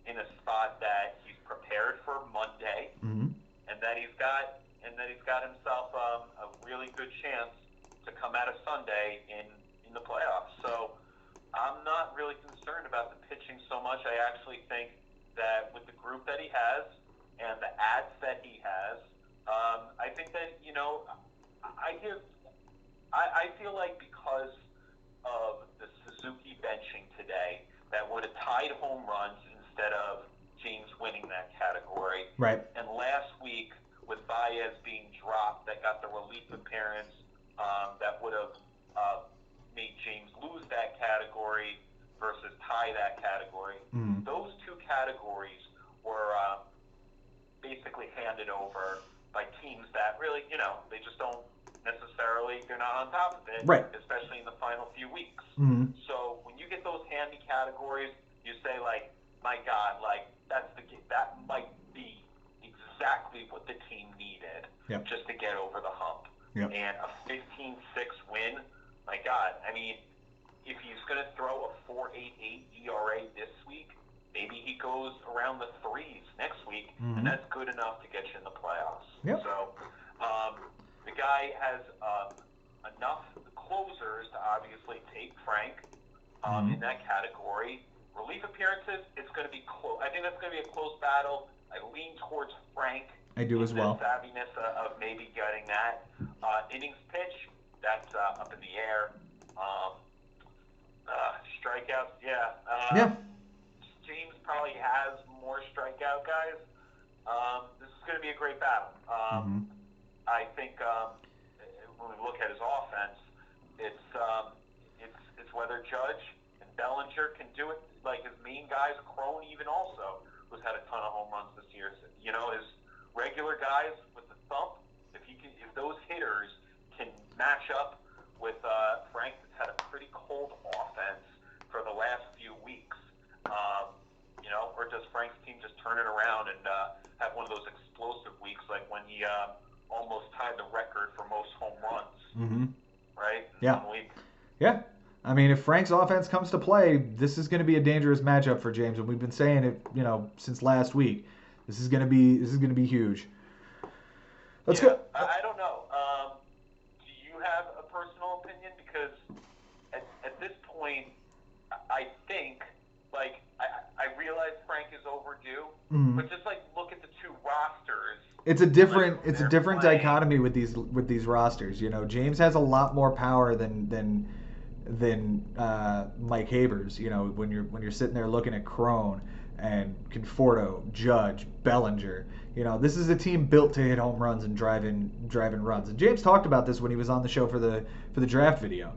in a spot that he's prepared for Monday, mm-hmm. and that he's got himself a really good chance to come out of Sunday in the playoffs. So I'm not really concerned about the pitching so much. I actually think that with the group that he has and the ads that he has, I think that I feel like because of the Suzuki benching today, that would have tied home runs instead of James winning that category. Right. And last week with Baez being dropped, that got the relief appearance, that would have made James lose that category versus tie that category. Mm. Those 2 categories were basically handed over by teams that really, they just don't necessarily, they're not on top of it, right, especially in the final few weeks. Mm-hmm. So when you get those handy categories, you say, like, my God, like, that might be exactly what the team needed, yep, just to get over the hump. Yep. And a 15-6 win, my God, I mean, if he's going to throw a 4.88 ERA this week, maybe he goes around the 3s next week, mm-hmm, and that's good enough to get you in the playoffs. Yep. So the guy has enough closers to obviously take Frank mm-hmm, in that category. Relief appearances, it's going to be close. I think that's going to be a close battle. I lean towards Frank. I do as well. The savviness of maybe getting that. Innings pitch, that's up in the air. Strikeouts, yeah. James probably has more strikeout guys. This is going to be a great battle. Mm-hmm. I think when we look at his offense, it's whether Judge and Bellinger can do it. Like his main guys, Cron even also, who's had a ton of home runs this year. His regular guys with the thump, if he if those hitters can match up with Frank, that's had a pretty cold offense for the last few weeks, or does Frank's team just turn it around and have one of those explosive weeks like when he almost tied the record for most home runs, right? Yeah. 1 week. Yeah. I mean, if Frank's offense comes to play, this is going to be a dangerous matchup for James, and we've been saying it, since last week. This is going to be huge. Let's go. I don't know. Do you have a personal opinion? Because at this point, I think, I realize Frank is overdue, but just look at the two rosters. It's a different dichotomy with these rosters. James has a lot more power than Mike Habers. When you're sitting there looking at Crone and Conforto, Judge, Bellinger. This is a team built to hit home runs and drive in runs. And James talked about this when he was on the show for the draft video.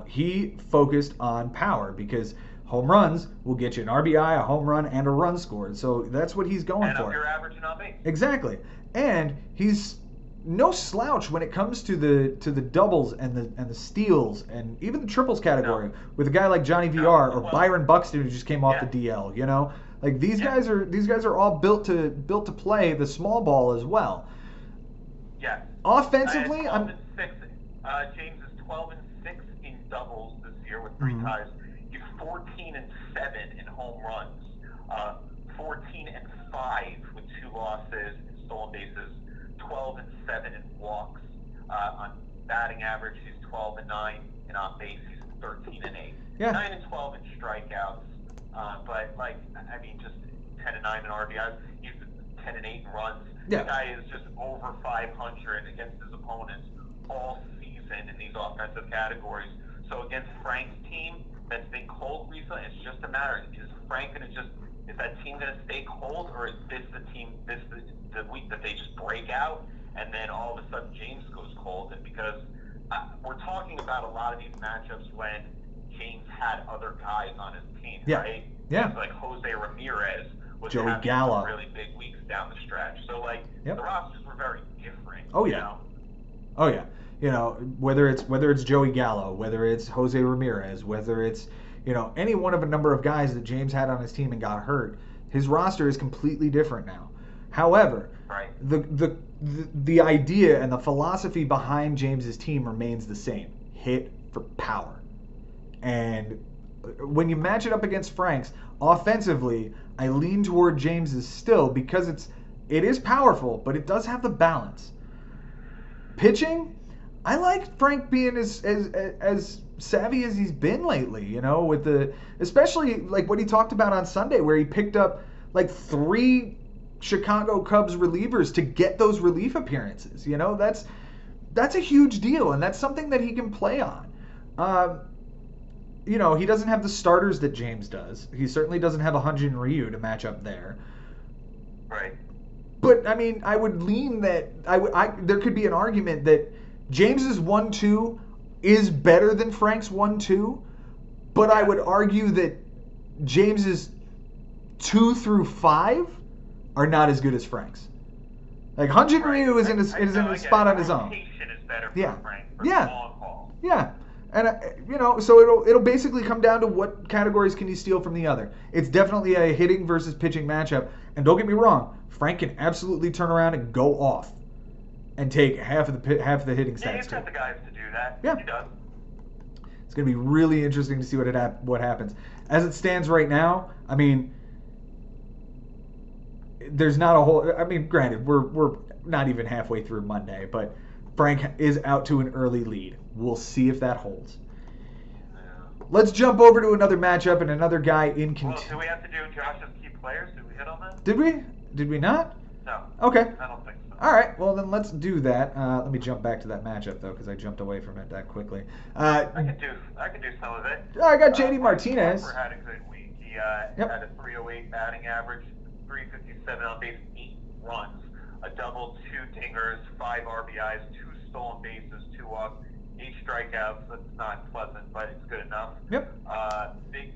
He focused on power because home runs will get you an RBI, a home run, and a run scored. So that's what he's going for. And your average and on base. Exactly. And he's no slouch when it comes to the doubles and the steals and even the triples category with a guy like Johnny VR or Byron Buxton who just came off the DL. These guys are all built to play the small ball as well. Yeah. Offensively, James is 12-6 in doubles this year with 3 ties. He's 14-7 in home runs. 14-5 with 2 losses in stolen bases. 12-7 in walks. On batting average, he's 12-9, and on base, he's 13-8. Yeah. 9-12 in strikeouts. Just 10-9 in RBIs. He's 10-8 in runs. Yeah. The guy is just over 500 against his opponents all season in these offensive categories. So against Frank's team that's been cold recently, it's just a matter. Is that team going to stay cold, or is this the week that they just break out and then all of a sudden James goes cold? And because we're talking about a lot of these matchups when James had other guys on his team, right? Yeah. It's like Jose Ramirez was Joey having Gallo. some really big weeks down the stretch. So the rosters were very different. Oh yeah. Oh yeah. Whether it's Joey Gallo, whether it's Jose Ramirez, whether it's any one of a number of guys that James had on his team and got hurt, his roster is completely different now. However, the idea and the philosophy behind James's team remains the same: hit for power. And when you match it up against Frank's, offensively, I lean toward James's still because it is powerful, but it does have the balance. Pitching, I like Frank being as savvy as he's been lately, especially what he talked about on Sunday where he picked up 3 Chicago Cubs relievers to get those relief appearances. That's a huge deal, and that's something that he can play on. He doesn't have the starters that James does. He certainly doesn't have a Hyun-Jin Ryu to match up there. Right. But I would lean that there could be an argument that James's 1-2 is better than Frank's 1-2, but I would argue that James's 2 through 5 are not as good as Frank's. Hyun-Jin Ryu is in a spot on his own. Rotation is better for Frank for yeah. the long haul. Yeah. And so it'll basically come down to what categories can you steal from the other. It's definitely a hitting versus pitching matchup. And don't get me wrong, Frank can absolutely turn around and go off and take half of the hitting stats. Yeah, he's got the guys to do that. Yeah. He does. It's going to be really interesting to see what happens. As it stands right now, there's not a whole. Granted, we're not even halfway through Monday, but Frank is out to an early lead. We'll see if that holds. Let's jump over to another matchup and another guy in contention. Well, do we have to do Josh's key players? Did we hit on that? Did we? Did we not? No. Okay. I don't think so. All right. Well, then let's do that. Let me jump back to that matchup though, because I jumped away from it that quickly. I can do some of it. I got JD Martinez. Harper had a good week. He had a 308 batting average, 357 on base, 8 runs, a double, 2 dingers, 5 RBIs, 2 stolen bases, 2 walks, 8 strikeouts. That's not pleasant, but it's good enough. Yep. Big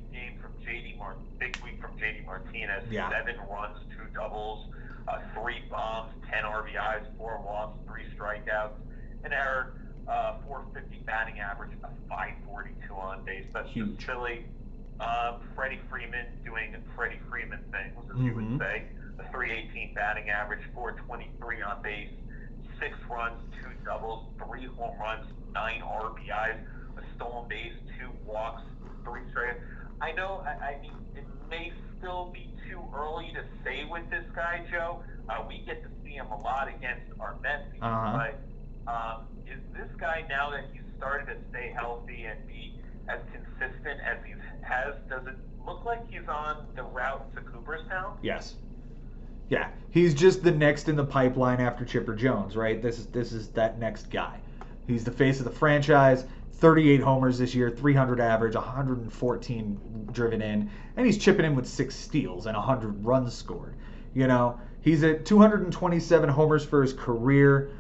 week from JD Martinez. Yeah. 7 runs, 2 doubles, 3 bombs, 10 RBIs, 4 walks, 3 strikeouts, an error, 450 batting average, a 542 on base. That's huge. Just silly. Freddie Freeman doing Freddie Freeman things, as you would say. A 318 batting average, 423 on base, 6 runs, 2 doubles, 3 home runs, 9 RBIs, a stolen base, 2 walks, 3 strikeouts. I know, I mean, it may still be too early to say with this guy, Joe. We get to see him a lot against our Mets, but is this guy, now that he's started to stay healthy and be as consistent as he has, does it look like he's on the route to Cooperstown? Yes. Yeah, he's just the next in the pipeline after Chipper Jones, right? This is that next guy. He's the face of the franchise. 38 homers this year, 300 average, 114 driven in, and he's chipping in with 6 steals and 100 runs scored. You know, he's at 227 homers for his career.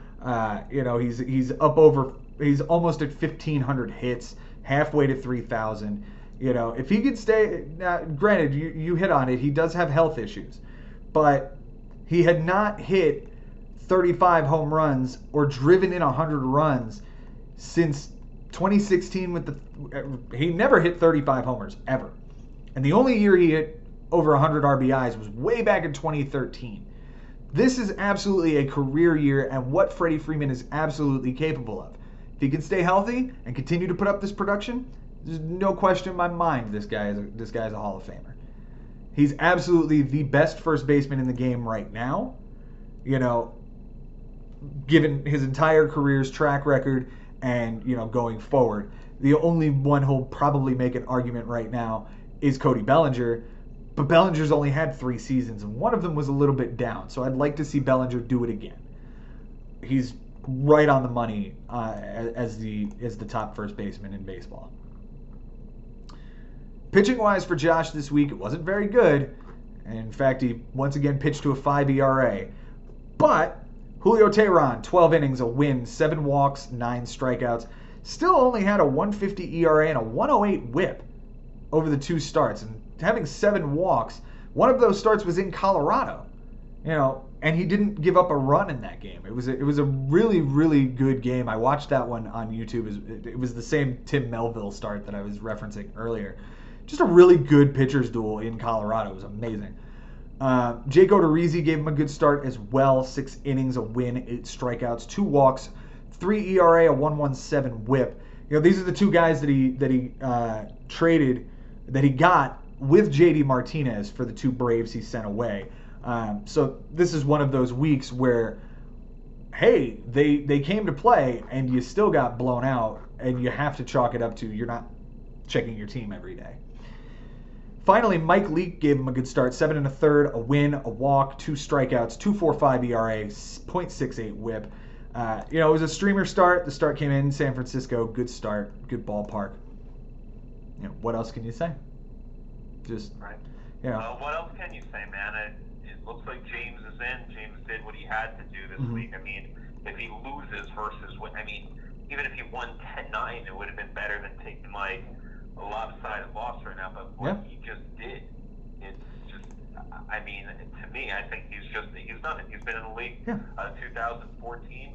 You know, he's almost at 1,500 hits, halfway to 3,000. You know, if he could stay, now, granted, you hit on it, he does have health issues, but he had not hit 35 home runs or driven in 100 runs since 2016 he never hit 35 homers ever. And the only year he hit over 100 RBIs was way back in 2013. This is absolutely a career year and what Freddie Freeman is absolutely capable of. If he can stay healthy and continue to put up this production, there's no question in my mind this guy is a Hall of Famer. He's absolutely the best first baseman in the game right now. You know, given his entire career's track record and, you know, going forward. The only one who'll probably make an argument right now is Cody Bellinger, but Bellinger's only had 3 seasons, and one of them was a little bit down, so I'd like to see Bellinger do it again. He's right on the money as the top first baseman in baseball. Pitching-wise for Josh this week, it wasn't very good. In fact, he once again pitched to a 5 ERA. But Julio Teheran, 12 innings, a win, 7 walks, 9 strikeouts. Still only had a 150 ERA and a 108 whip over the 2 starts. And having 7 walks, one of those starts was in Colorado. You know, and he didn't give up a run in that game. It was a really, really good game. I watched that one on YouTube. It was the same Tim Melville start that I was referencing earlier. Just a really good pitcher's duel in Colorado. It was amazing. Jake Odorizzi gave him a good start as well. 6 innings, a win, 8 strikeouts, 2 walks, 3 ERA, a 1.17 WHIP. You know, these are the 2 guys that he traded, that he got with JD Martinez for the 2 Braves he sent away. So this is one of those weeks where, hey, they came to play and you still got blown out, and you have to chalk it up to you're not checking your team every day. Finally, Mike Leake gave him a good start. 7 1/3, a win, a walk, 2 strikeouts, 2.45 ERA, 0.68 WHIP. You know, it was a streamer start. The start came in San Francisco. Good start, good ballpark. You know, what else can you say? Just, right. You know. What else can you say, man? It looks like James is in. James did what he had to do this week. I mean, if he loses versus, even if he won 10-9, it would have been better than taking like a lopsided loss right now. But what he just did, it's just, I mean, to me, I think he's done it. He's been in the league 2014,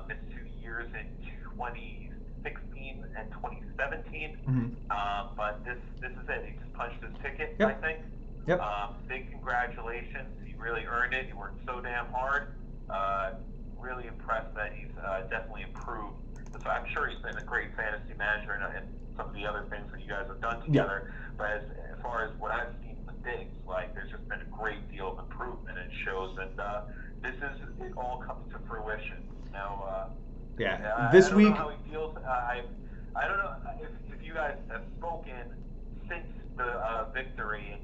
missed 2 years in 2016 and 2017. But this is it. He just punched his ticket, I think. Big congratulations. He really earned it. He worked so damn hard. Really impressed that he's definitely improved. So I'm sure he's been a great fantasy manager and some of the other things that you guys have done together. But as far as what I've seen with Diggs, like, there's just been a great deal of improvement, and it shows. And it all comes to fruition. Now, this week. I don't know how he feels. I don't know if you guys have spoken since the victory, and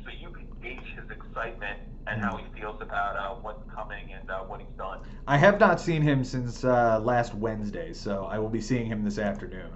so you can gauge his excitement and how he feels about what's coming and what he's done. I have not seen him since last Wednesday, so I will be seeing him this afternoon.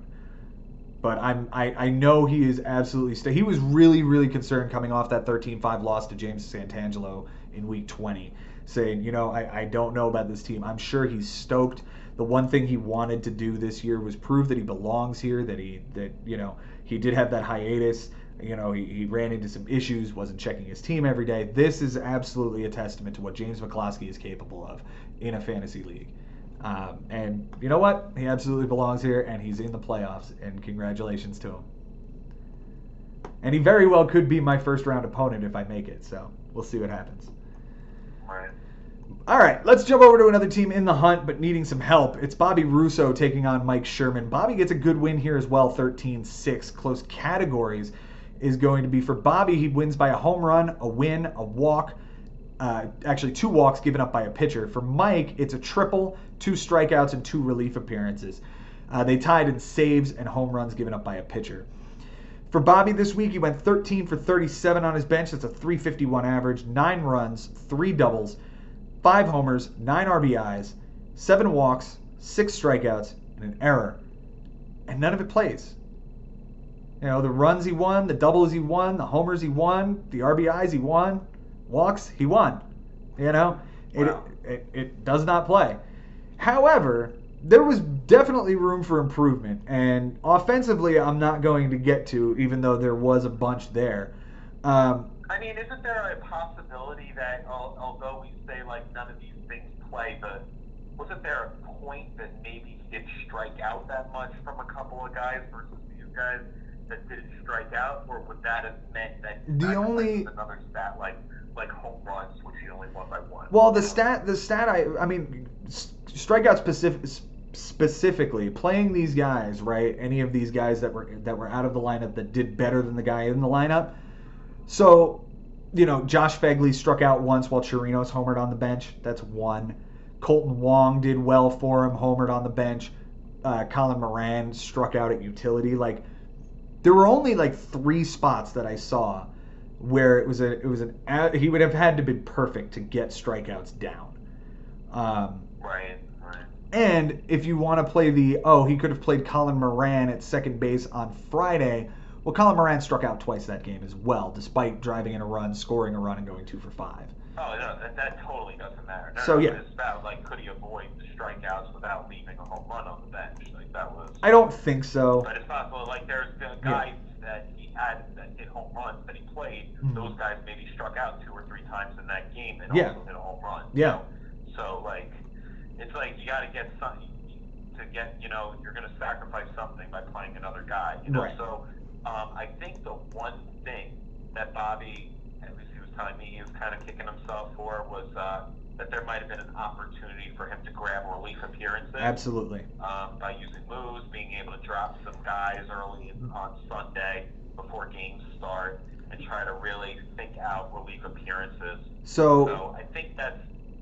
But I know he is absolutely he was really, really concerned coming off that 13-5 loss to James Santangelo in week 20, saying, you know, I don't know about this team. I'm sure he's stoked. The one thing he wanted to do this year was prove that he belongs here, that you know, he did have that hiatus. You know, he ran into some issues, wasn't checking his team every day. This is absolutely a testament to what James McCloskey is capable of in a fantasy league. And you know what? He absolutely belongs here, and he's in the playoffs, and congratulations to him. And he very well could be my first-round opponent if I make it, so we'll see what happens. Right. All right, let's jump over to another team in the hunt but needing some help. It's Bobby Russo taking on Mike Sherman. Bobby gets a good win here as well, 13-6. Close categories is going to be for Bobby. He wins by a home run, a win, a walk. Actually, 2 walks given up by a pitcher. For Mike, it's a triple, 2 strikeouts, and 2 relief appearances. They tied in saves and home runs given up by a pitcher. For Bobby this week, he went 13 for 37 on his bench. That's a .351 average, 9 runs, 3 doubles, 5 homers, 9 RBIs, 7 walks, 6 strikeouts, and an error. And none of it plays. You know, the runs he won, the doubles he won, the homers he won, the RBIs he won, walks he won. You know, Wow. it does not play. However, there was definitely room for improvement. And offensively, I'm not going to get to, even though there was a bunch there. I mean, isn't there a possibility that, although we say like none of these things play, but wasn't there a point that maybe he didn't strike out that much from a couple of guys versus these guys that didn't strike out, or would that have meant that another stat like home runs, which he only won by 1? Well, the stat I mean, strikeout specifically playing these guys, right? Any of these guys that were out of the lineup that did better than the guy in the lineup. So, you know, Josh Fegley struck out once while Chirinos homered on the bench. That's 1. Colton Wong did well for him, homered on the bench. Colin Moran struck out at utility. Like, there were only like 3 spots that I saw where he would have had to be perfect to get strikeouts down. Right. And if you want to play he could have played Colin Moran at second base on Friday. Well, Colin Moran struck out twice that game as well, despite driving in a run, scoring a run, and going 2 for 5. Oh, no, that totally doesn't matter. It's about, like, could he avoid the strikeouts without leaving a home run on the bench? Like, that was... I don't think so. But it's possible, like, there's guys that he had that hit home runs that he played. Mm-hmm. Those guys maybe struck out 2 or 3 times in that game and also hit a home run. Yeah. You know? So, like, it's like you got to get something to get, you know, you're going to sacrifice something by playing another guy. You know, so... I think the one thing that Bobby, at least he was telling me, he was kind of kicking himself for was that there might have been an opportunity for him to grab relief appearances. Absolutely. By using moves, being able to drop some guys early on Sunday before games start and try to really think out relief appearances. So I think that's...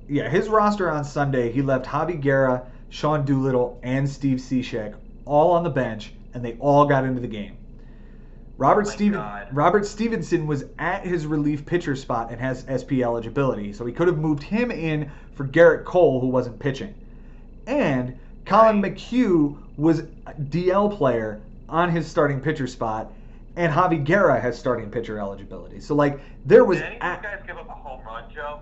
Yeah, his roster on Sunday, he left Javi Guerra, Sean Doolittle, and Steve Cishek all on the bench, and they all got into the game. Robert Stevenson was at his relief pitcher spot and has SP eligibility, so he could have moved him in for Garrett Cole, who wasn't pitching. And Colin McHugh was a DL player on his starting pitcher spot, and Javi Guerra has starting pitcher eligibility. So, like, there was... Did any of you guys give up a home run, Joe?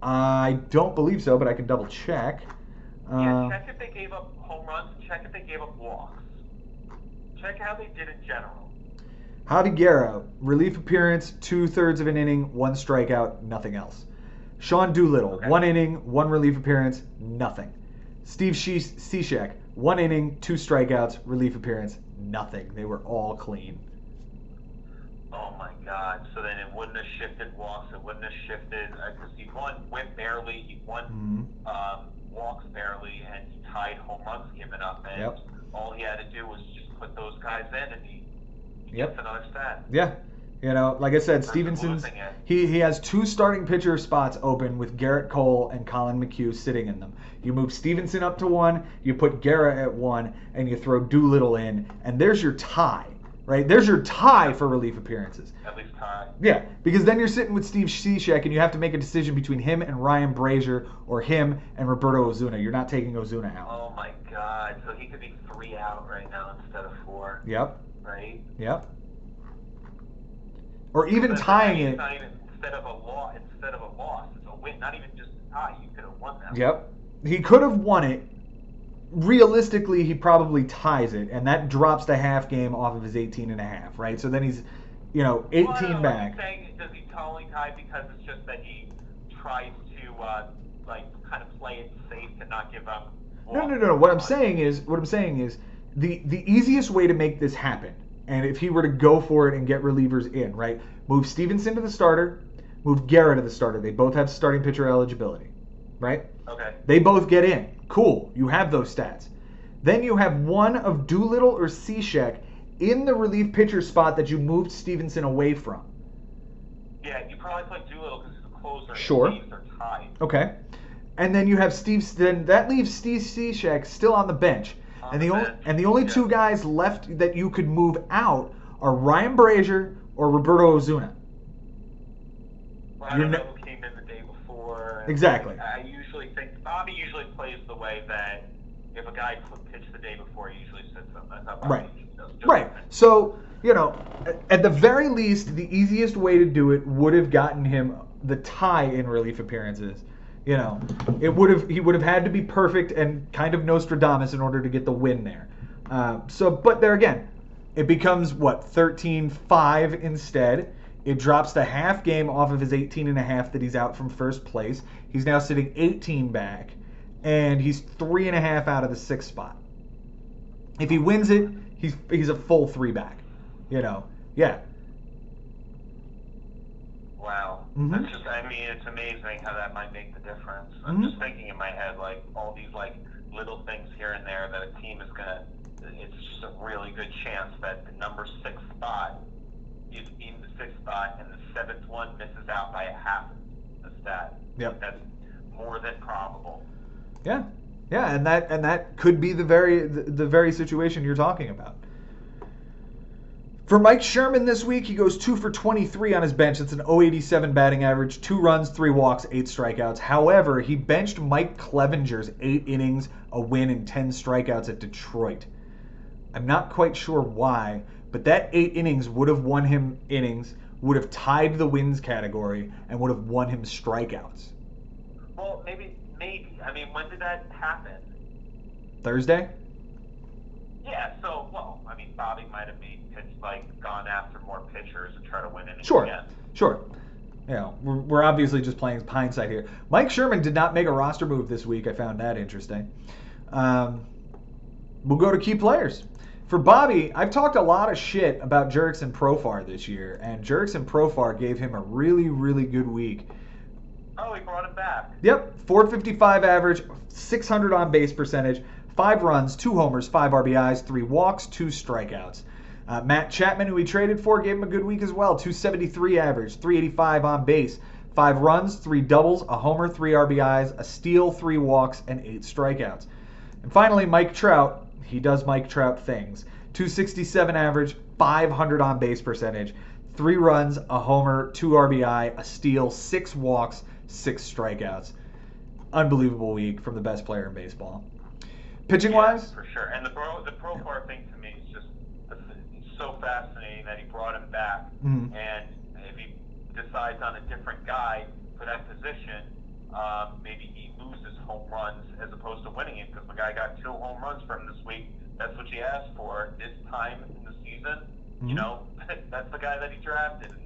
I don't believe so, but I can double check. Check if they gave up home runs. Check if they gave up walks. Check how they did in general. Javi Guerra, relief appearance, 2/3 of an inning, 1 strikeout, nothing else. Sean Doolittle, 1 inning, 1 relief appearance, nothing. Steve Cishek, 1 inning, 2 strikeouts, relief appearance, nothing. They were all clean. Oh my God! So then it wouldn't have shifted walks. It wouldn't have shifted because he went barely. He won walks barely, and he tied home runs given up. And all he had to do was just put those guys in, and he gets another stat. Yeah. You know, like I said, Stevenson's he has 2 starting pitcher spots open with Garrett Cole and Colin McHugh sitting in them. You move Stevenson up to 1, you put Guerra at 1, and you throw Doolittle in, and there's your tie, right? There's your tie for relief appearances. At least tie. Yeah, because then you're sitting with Steve Cishek, and you have to make a decision between him and Ryan Brazier or him and Roberto Ozuna. You're not taking Ozuna out. Oh my God! So he could be 3 out right now instead of 4. Yep. Right. Yep. Or even tying it. Not even, instead of a loss, it's a win. Not even just a tie. You could have won that. Yep. He could have won it. Realistically, he probably ties it, and that drops the half game off of his 18.5, right? So then he's 18 well, I don't know, back. Saying, does he only tie because it's just that he tries to kind of play it safe to not give up? No. What I'm saying is the easiest way to make this happen, and if he were to go for it and get relievers in, right? Move Stevenson to the starter, move Guerra to the starter. They both have starting pitcher eligibility, right? Okay. They both get in. Cool. You have those stats. Then you have one of Doolittle or Cishek in the relief pitcher spot that you moved Stevenson away from. Yeah, you probably play Doolittle because he's a closer. Sure. And they're tied. Okay. And then you have then that leaves Steve Cishek still on the bench. And the only two guys left that you could move out are Ryan Brazier or Roberto Ozuna. Well, I don't know who came in the day before. Exactly. I usually think Bobby usually plays the way that if a guy pitched the day before, he usually sits him. That's how Bobby usually does. Right. So, at the very least, the easiest way to do it would have gotten him the tie in relief appearances. He would have had to be perfect and kind of Nostradamus in order to get the win there. But there again, it becomes 13-5 instead. It drops the half game off of his 18.5 that he's out from first place. He's now sitting 18 back, and he's 3.5 out of the 6th spot. If he wins it, he's a full 3 back. Yeah. Wow. Mm-hmm. That's just, it's amazing how that might make the difference. I'm just thinking in my head, all these, little things here and there that a team is it's just a really good chance that the number 6 spot is in the 6th spot and the 7th one misses out by a half a stat. Yep. That's more than probable. Yeah. Yeah, and that could be the very situation you're talking about. For Mike Sherman this week, he goes 2 for 23 on his bench. It's an .087 batting average, 2 runs, 3 walks, 8 strikeouts. However, he benched Mike Clevenger's 8 innings, a win, and 10 strikeouts at Detroit. I'm not quite sure why, but that 8 innings would have won him innings, would have tied the wins category, and would have won him strikeouts. Well, maybe. When did that happen? Thursday? Yeah, so, Bobby might have gone after more pitchers and try to win innings again. Sure. We're obviously just playing hindsight here. Mike Sherman did not make a roster move this week. I found that interesting. We'll go to key players. For Bobby, I've talked a lot of shit about Jurickson Profar this year, and Jurickson Profar gave him a really, really good week. Oh, he brought him back. Yep, 455 average, 600 on base percentage, 5 runs, 2 homers, 5 RBIs, 3 walks, 2 strikeouts. Matt Chapman, who he traded for, gave him a good week as well. 273 average, 385 on base, 5 runs, 3 doubles, a homer, 3 RBIs, a steal, 3 walks, and 8 strikeouts. And finally, Mike Trout. He does Mike Trout things. 267 average, 500 on base percentage, 3 runs, a homer, 2 RBI, a steal, 6 walks, 6 strikeouts. Unbelievable week from the best player in baseball. Pitching wise? For sure. And the Profar thing to me is just so fascinating that he brought him back. Mm-hmm. And if he decides on a different guy for that position, maybe he loses home runs as opposed to winning it, because the guy got 2 home runs from him this week. That's what you asked for this time in the season. Mm-hmm. That's the guy that he drafted. And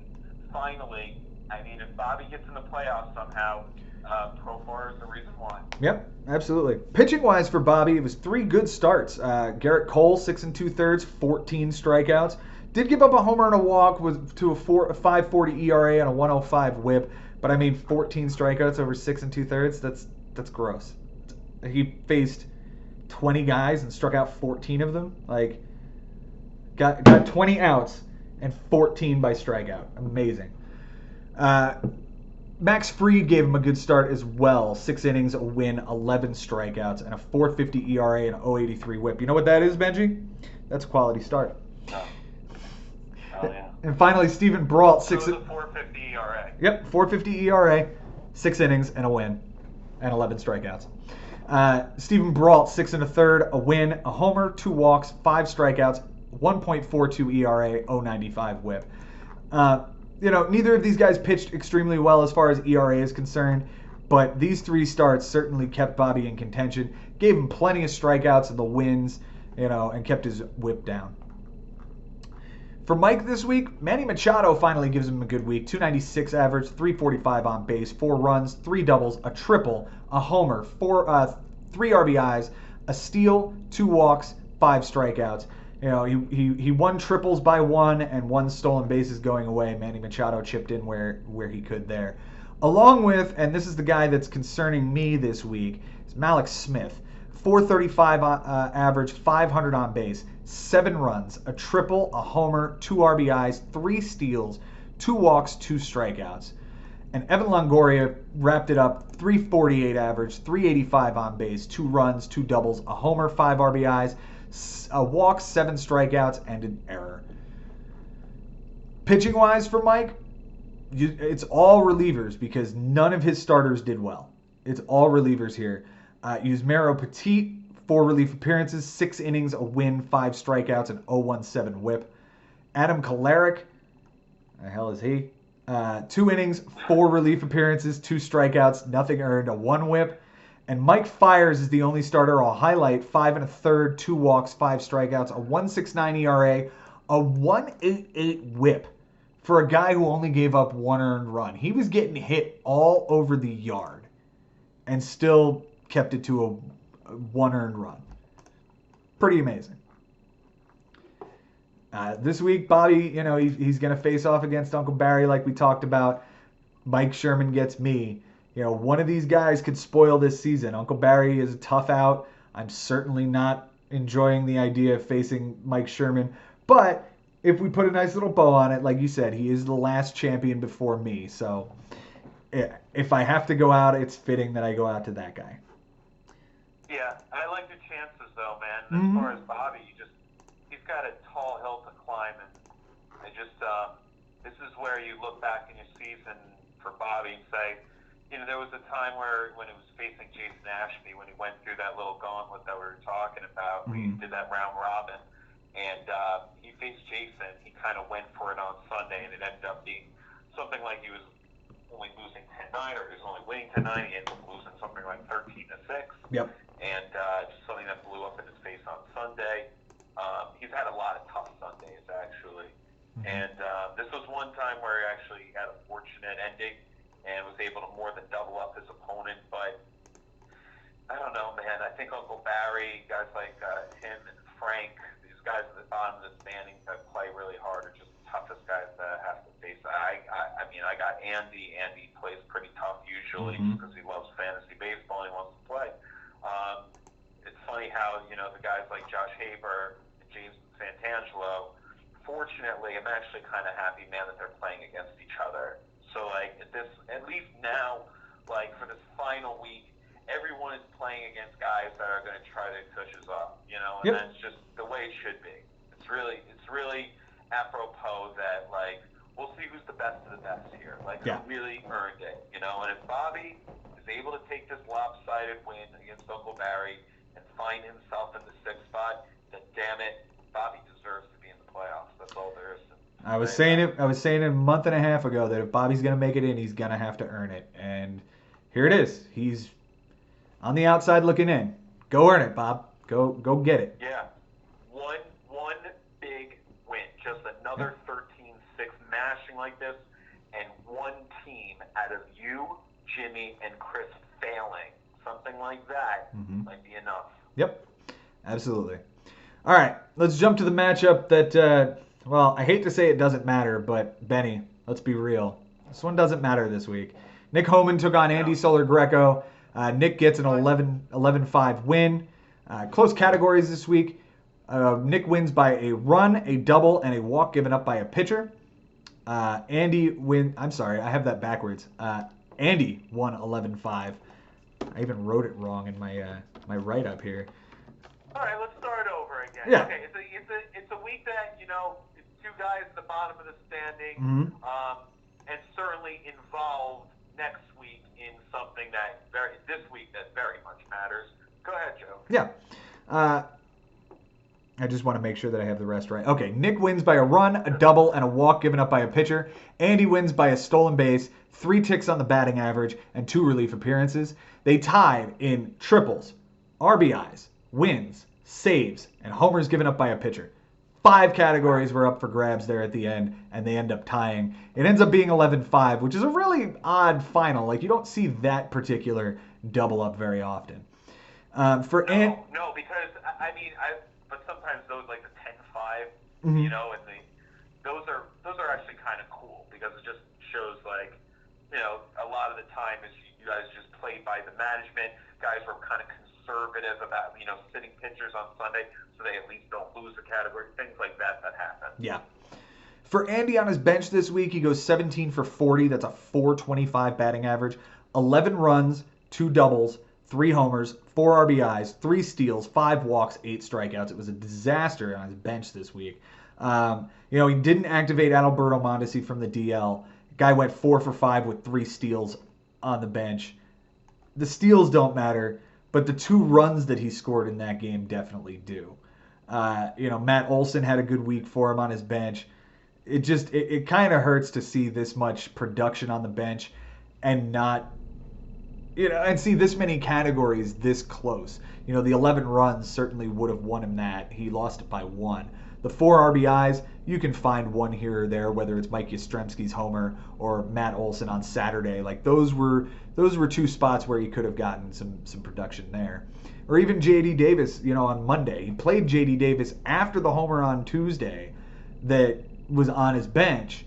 finally, if Bobby gets in the playoffs somehow, Profar is the reason why. Yep, absolutely. Pitching wise for Bobby, it was 3 good starts. Garrett Cole, 6 2/3, 14 strikeouts. Did give up a homer and a walk to a 5.40 ERA and a 1.05 WHIP. But 14 strikeouts over 6 2/3. That's gross. He faced 20 guys and struck out 14 of them. Got 20 outs and 14 by strikeout. Amazing. Max Fried gave him a good start as well. 6 innings, a win, 11 strikeouts, and a 4.50 ERA and 0.83 WHIP. You know what that is, Benji? That's a quality start. Oh yeah. And finally, Stephen Brault, 6. So it was a 4.50 ERA. Yep, 4.50 ERA, 6 innings and a win, and 11 strikeouts. Stephen Brault, 6 1/3, a win, a homer, 2 walks, 5 strikeouts, 1.42 ERA, 0.95 WHIP. Neither of these guys pitched extremely well as far as ERA is concerned, but these 3 starts certainly kept Bobby in contention, gave him plenty of strikeouts in the wins, and kept his WHIP down. For Mike this week, Manny Machado finally gives him a good week. 296 average, 345 on base, 4 runs, 3 doubles, a triple, a homer, 3 RBIs, a steal, 2 walks, 5 strikeouts. You know, he won triples by 1 and 1 stolen bases going away. Manny Machado chipped in where he could there. Along with, and this is the guy that's concerning me this week, is Mallex Smith. 435 average, 500 on base, 7 runs, a triple, a homer, 2 RBIs, 3 steals, 2 walks, 2 strikeouts. And Evan Longoria wrapped it up, 348 average, 385 on base, 2 runs, 2 doubles, a homer, 5 RBIs, a walk, 7 strikeouts, and an error. Pitching-wise for Mike, it's all relievers because none of his starters did well. It's all relievers here. Yusmeiro Petit, 4 relief appearances, 6 innings, a win, 5 strikeouts, and 0.17 whip. Adam Kolarek, the hell is he? 2 innings, 4 relief appearances, 2 strikeouts, nothing earned, a 1 whip. And Mike Fiers is the only starter I'll highlight. 5 1/3, 2 walks, 5 strikeouts, a 1.69 ERA, a 1.88 whip for a guy who only gave up 1 earned run. He was getting hit all over the yard and still kept it to a 1 earned run. Pretty amazing. This week, Bobby, you know, he's going to face off against Uncle Barry like we talked about. Mike Sherman gets me. You know, one of these guys could spoil this season. Uncle Barry is a tough out. I'm certainly not enjoying the idea of facing Mike Sherman. But if we put a nice little bow on it, like you said, he is the last champion before me. So if I have to go out, it's fitting that I go out to that guy. Yeah, I like your chances, though, man. As far as Bobby, he's got a tall hill to climb. And this is where you look back in your season for Bobby and say, you know, there was a time when it was facing Jason Ashby, when he went through that little gauntlet that we were talking about. We did that round robin, and he faced Jason. He kind of went for it on Sunday, and it ended up being something like he was only losing 10-9, or he was only winning 10-9. He ended up losing something like 13-6. Yep. And just something that blew up in his face on Sunday. He's had a lot of tough Sundays, actually. And this was one time where he actually had a fortunate ending and was able to more than double up his opponent. But I don't know, man. I think Uncle Barry, guys like him and Frank, these guys at the bottom of the standings that play really hard are just the toughest guys that have to face. I mean, I got Andy. Andy plays pretty tough usually because he loves fantasy baseball and he wants to play. It's funny how, you know, the guys like Josh Haber and James Santangelo, fortunately, I'm actually kind of happy, man, that they're playing against each other. So, like, at least now, like, for this final week, everyone is playing against guys that are going to try to push us up, you know, and that's just the way it should be. It's really apropos that, like, we'll see who's the best of the best here. Like, who really earned it, you know, and if Bobby is able to take this lopsided win against Uncle Barry and find himself in the 6th spot, then damn it, Bobby deserves to be in the playoffs. That's all there is to I was saying it a month and a half ago that if Bobby's going to make it in, he's going to have to earn it. And here it is. He's on the outside looking in. Go earn it, Bob. Go get it. Yeah. One big win. Just another 13-6 mashing like this, and one team out of you, Jimmy, and Chris failing. Something like that might be enough. Yep. Absolutely. All right. Let's jump to the matchup that... well, I hate to say it doesn't matter, but Benny, let's be real. This one doesn't matter this week. Nick Homan took on Andy Solar-Greco. Nick gets an 11-5 win. Close categories this week. Nick wins by a run, a double, and a walk given up by a pitcher. Andy I'm sorry, I have that backwards. Andy won 11-5. I even wrote it wrong in my write-up here. All right, let's start over again. Yeah. Okay, it's a week that, you know, it's 2 guys at the bottom of the standing, and certainly involved next week in something that this week that very much matters. Go ahead, Joe. Yeah. I just want to make sure that I have the rest right. Okay, Nick wins by a run, a double, and a walk given up by a pitcher. Andy wins by a stolen base, 3 ticks on the batting average, and 2 relief appearances. They tied in triples, RBIs, wins, saves, and homers given up by a pitcher. 5 categories were up for grabs there at the end, and they end up tying. It ends up being 11-5, which is a really odd final. Like, you don't see that particular double up very often. No, because but sometimes those like the 10-5, you know, and those are actually kind of cool because it just shows like, you know, a lot of the time is you guys just played by the management. Guys were kind of conservative about, you know, sitting pitchers on Sunday so they at least don't lose the category. Things like that happen. Yeah. For Andy on his bench this week, he goes 17 for 40. That's a .425 batting average. 11 runs, 2 doubles, 3 homers, 4 RBIs, 3 steals, 5 walks, 8 strikeouts. It was a disaster on his bench this week. You know, he didn't activate Adalberto Mondesi from the DL. Guy went 4 for 5 with 3 steals on the bench. The steals don't matter, but the 2 runs that he scored in that game definitely do. You know, Matt Olson had a good week for him on his bench. It kind of hurts to see this much production on the bench and not, you know, and see this many categories this close. You know, the 11 runs certainly would have won him that. He lost it by 1. The 4 RBIs, you can find one here or there, whether it's Mike Yastrzemski's homer or Matt Olson on Saturday. Like, those were 2 spots where he could have gotten some production there. Or even J.D. Davis, you know, on Monday. He played J.D. Davis after the homer on Tuesday that was on his bench,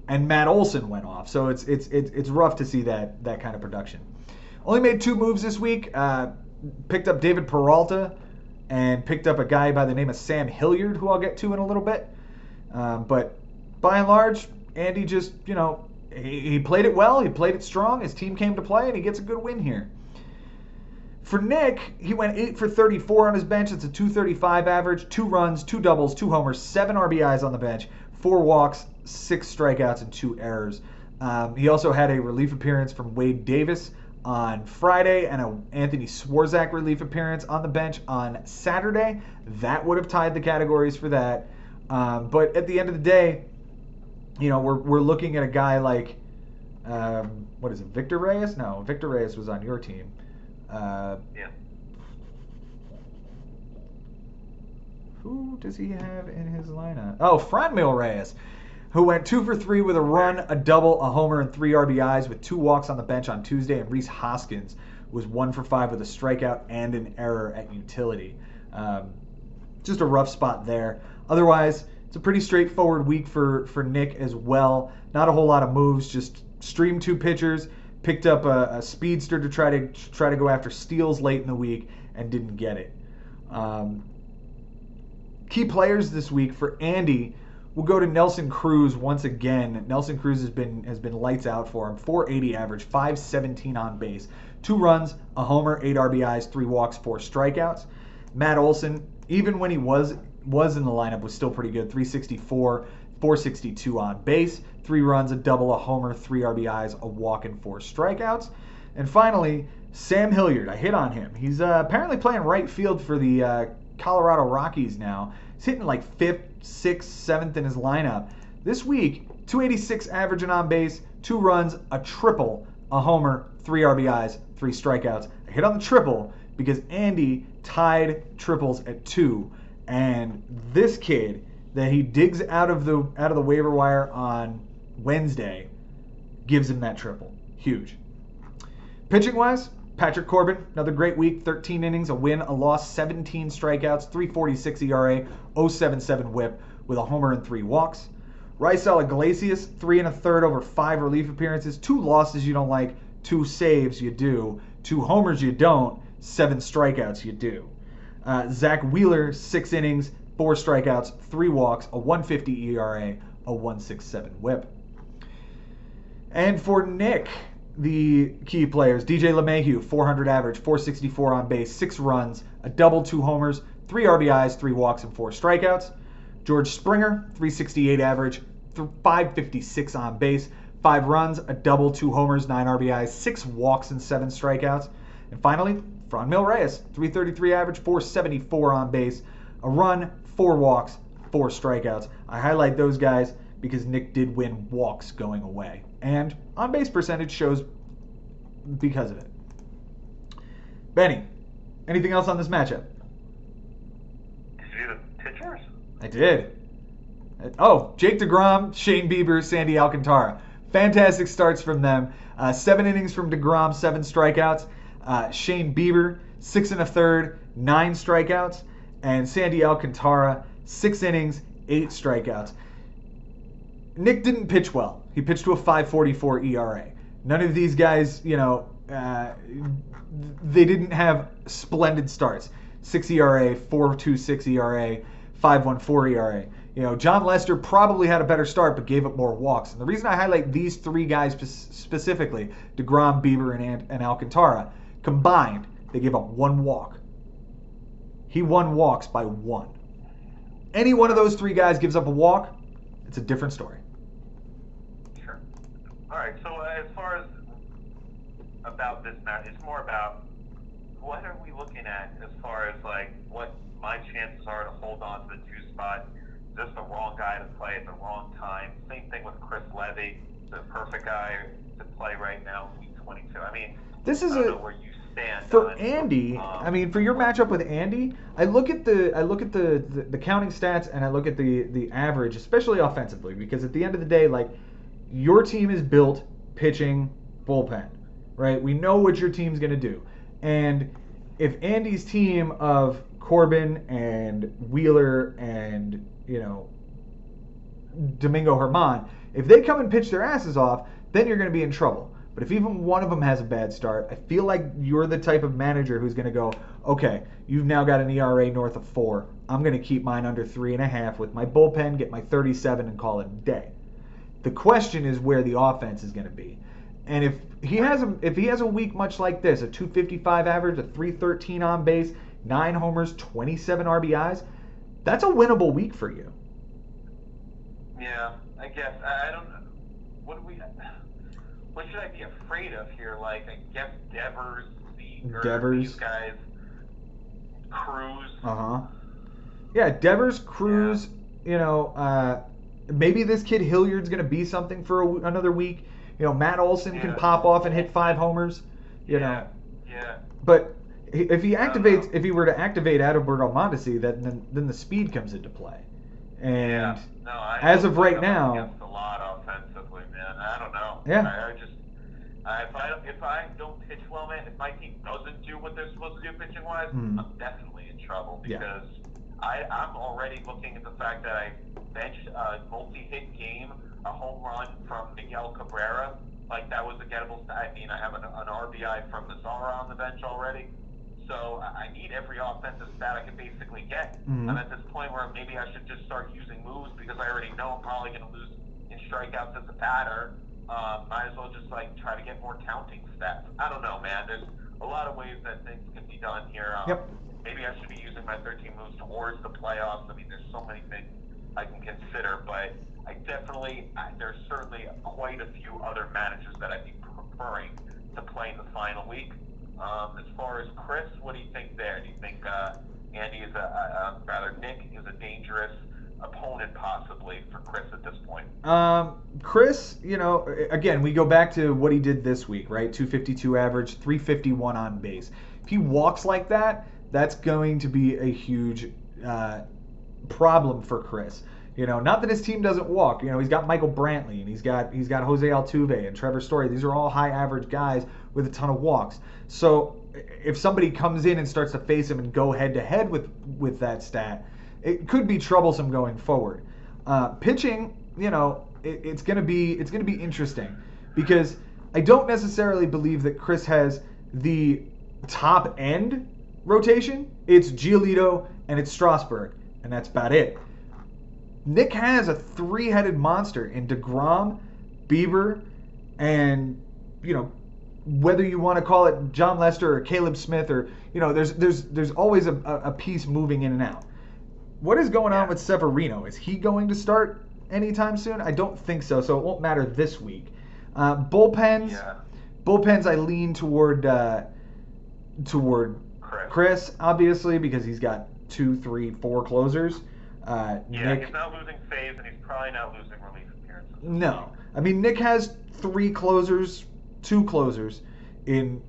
and Matt Olson went off. So it's rough to see that kind of production. Only made 2 moves this week. Picked up David Peralta and picked up a guy by the name of Sam Hilliard, who I'll get to in a little bit. But by and large, Andy just, you know, he played it well. He played it strong. His team came to play, and he gets a good win here. For Nick, he went 8 for 34 on his bench. It's a .235 average, 2 runs, 2 doubles, 2 homers, 7 RBIs on the bench, 4 walks, 6 strikeouts, and 2 errors. He also had a relief appearance from Wade Davis on Friday and an Anthony Swarzak relief appearance on the bench on Saturday. That would have tied the categories for that. But at the end of the day, you know, we're looking at a guy like, what is it, Victor Reyes? No, Victor Reyes was on your team. Yeah. Who does he have in his lineup? Oh, Franmil Reyes, who went 2 for 3 with a run, a double, a homer, and 3 RBIs with 2 walks on the bench on Tuesday. And Rhys Hoskins was 1 for 5 with a strikeout and an error at utility. Just a rough spot there. Otherwise, it's a pretty straightforward week for Nick as well. Not a whole lot of moves, just streamed 2 pitchers, picked up a speedster to try to go after steals late in the week and didn't get it. Key players this week for Andy. We'll go to Nelson Cruz once again. Nelson Cruz has been lights out for him. .480 average, .517 on base, 2 runs, a homer, 8 RBIs, 3 walks, 4 strikeouts. Matt Olson, even when he was in the lineup, was still pretty good. .364, .462 on base, 3 runs, a double, a homer, 3 RBIs, a walk, and 4 strikeouts. And finally, Sam Hilliard. I hit on him. He's apparently playing right field for the Colorado Rockies now. He's hitting like 5th, 6th, 7th in his lineup. This week, .286 average and on base, 2 runs, a triple, a homer, 3 RBIs, 3 strikeouts. I hit on the triple because Andy tied triples at 2, and this kid that he digs out of the waiver wire on Wednesday gives him that triple. Huge. Pitching wise, Patrick Corbin, another great week, 13 innings, a win, a loss, 17 strikeouts, .346 ERA, .077 WHIP with a homer and 3 walks. Raisel Iglesias, 3 1/3 over 5 relief appearances, 2 losses you don't like, 2 saves you do, 2 homers you don't, 7 strikeouts you do. Zach Wheeler, 6 innings, 4 strikeouts, 3 walks, a .150 ERA, a .167 WHIP. And for Nick, the key players, DJ LeMahieu, .400 average, .464 on base, 6 runs, a double, 2 homers, 3 RBIs, 3 walks, and 4 strikeouts. George Springer, .368 average, .556 on base, 5 runs, a double, 2 homers, 9 RBIs, 6 walks, and 7 strikeouts. And finally, Franmil Reyes, .333 average, .474 on base, a run, 4 walks, 4 strikeouts. I highlight those guys because Nick did win walks going away. And on-base percentage shows because of it. Benny, anything else on this matchup? Did you do the pitchers? I did. Oh, Jake DeGrom, Shane Bieber, Sandy Alcantara. Fantastic starts from them. 7 innings from DeGrom, 7 strikeouts. Shane Bieber, 6 1/3, 9 strikeouts. And Sandy Alcantara, 6 innings, 8 strikeouts. Nick didn't pitch well. He pitched to a 5.44 ERA. None of these guys, they didn't have splendid starts. 6 ERA, 4.26 ERA, 5.14 ERA. John Lester probably had a better start, but gave up more walks. And the reason I highlight these 3 guys specifically, DeGrom, Bieber, and Alcantara, combined, they gave up 1 walk. He won walks by 1. Any one of those 3 guys gives up a walk, it's a different story. Sure. All right. So as far as about this match, it's more about what are we looking at as far as what my chances are to hold on to the 2 spot. Is this the wrong guy to play at the wrong time? Same thing with Chris Levy, the perfect guy to play right now, week 22. I mean, this is I don't know where you stand for on, Andy. For your matchup with Andy, I look at the counting stats and I look at the average, especially offensively, because at the end of the day, your team is built pitching bullpen, right? We know what your team's gonna do, and if Andy's team of Corbin and Wheeler and Domingo Germán, if they come and pitch their asses off, then you're going to be in trouble. But if even one of them has a bad start, I feel like you're the type of manager who's going to go, okay, you've now got an ERA north of 4. I'm going to keep mine under 3.5 with my bullpen, get my 37, and call it a day. The question is where the offense is going to be. And if he has a week much like this, a 255 average, a 313 on base, 9 homers, 27 RBIs, that's a winnable week for you. Yeah, I guess. I don't know. What should I be afraid of here? I guess Devers, these guys, Cruz. Yeah, Devers, Cruz. Yeah. Maybe this kid Hilliard's going to be something for another week. Matt Olson can pop off and hit 5 homers. Yeah. But if he were to activate Adalberto Mondesi, then the speed comes into play. And as of right now, a lot offensively, man. I don't know. Yeah. If I don't pitch well, man, if my team doesn't do what they're supposed to do pitching wise, I'm definitely in trouble because I'm already looking at the fact that I benched a multi-hit game, a home run from Miguel Cabrera. That was a gettable stat. I mean, I have an RBI from Mazara on the bench already. So I need every offensive stat I can basically get. I'm at this point where maybe I should just start using moves because I already know I'm probably going to lose in strikeouts as a batter. Might as well just try to get more counting stats. I don't know, man. There's a lot of ways that things can be done here. Maybe I should be using my 13 moves towards the playoffs. I mean, there's so many things I can consider, but there's certainly quite a few other managers that I'd be preferring to play in the final week. As far as Chris, what do you think there? Do you think Nick is a dangerous opponent possibly for Chris at this point? Chris, again, we go back to what he did this week, right? 252 average, 351 on base. If he walks like that, that's going to be a huge problem for Chris. Not that his team doesn't walk. He's got Michael Brantley and he's got Jose Altuve and Trevor Story. These are all high average guys with a ton of walks. So if somebody comes in and starts to face him and go head to head with that stat, it could be troublesome going forward. Pitching, it's gonna be interesting because I don't necessarily believe that Chris has the top end rotation. It's Giolito and it's Strasburg, and that's about it. Nick has a 3-headed monster in DeGrom, Bieber, and whether you want to call it John Lester or Caleb Smith or there's always a piece moving in and out. What is going on with Severino? Is he going to start anytime soon? I don't think so. So it won't matter this week. Bullpens I lean toward Chris obviously because he's got 2, 3, 4 closers. Nick, he's not losing phase, and he's probably not losing relief appearances. No. I mean, Nick has 3 closers, 2 closers in,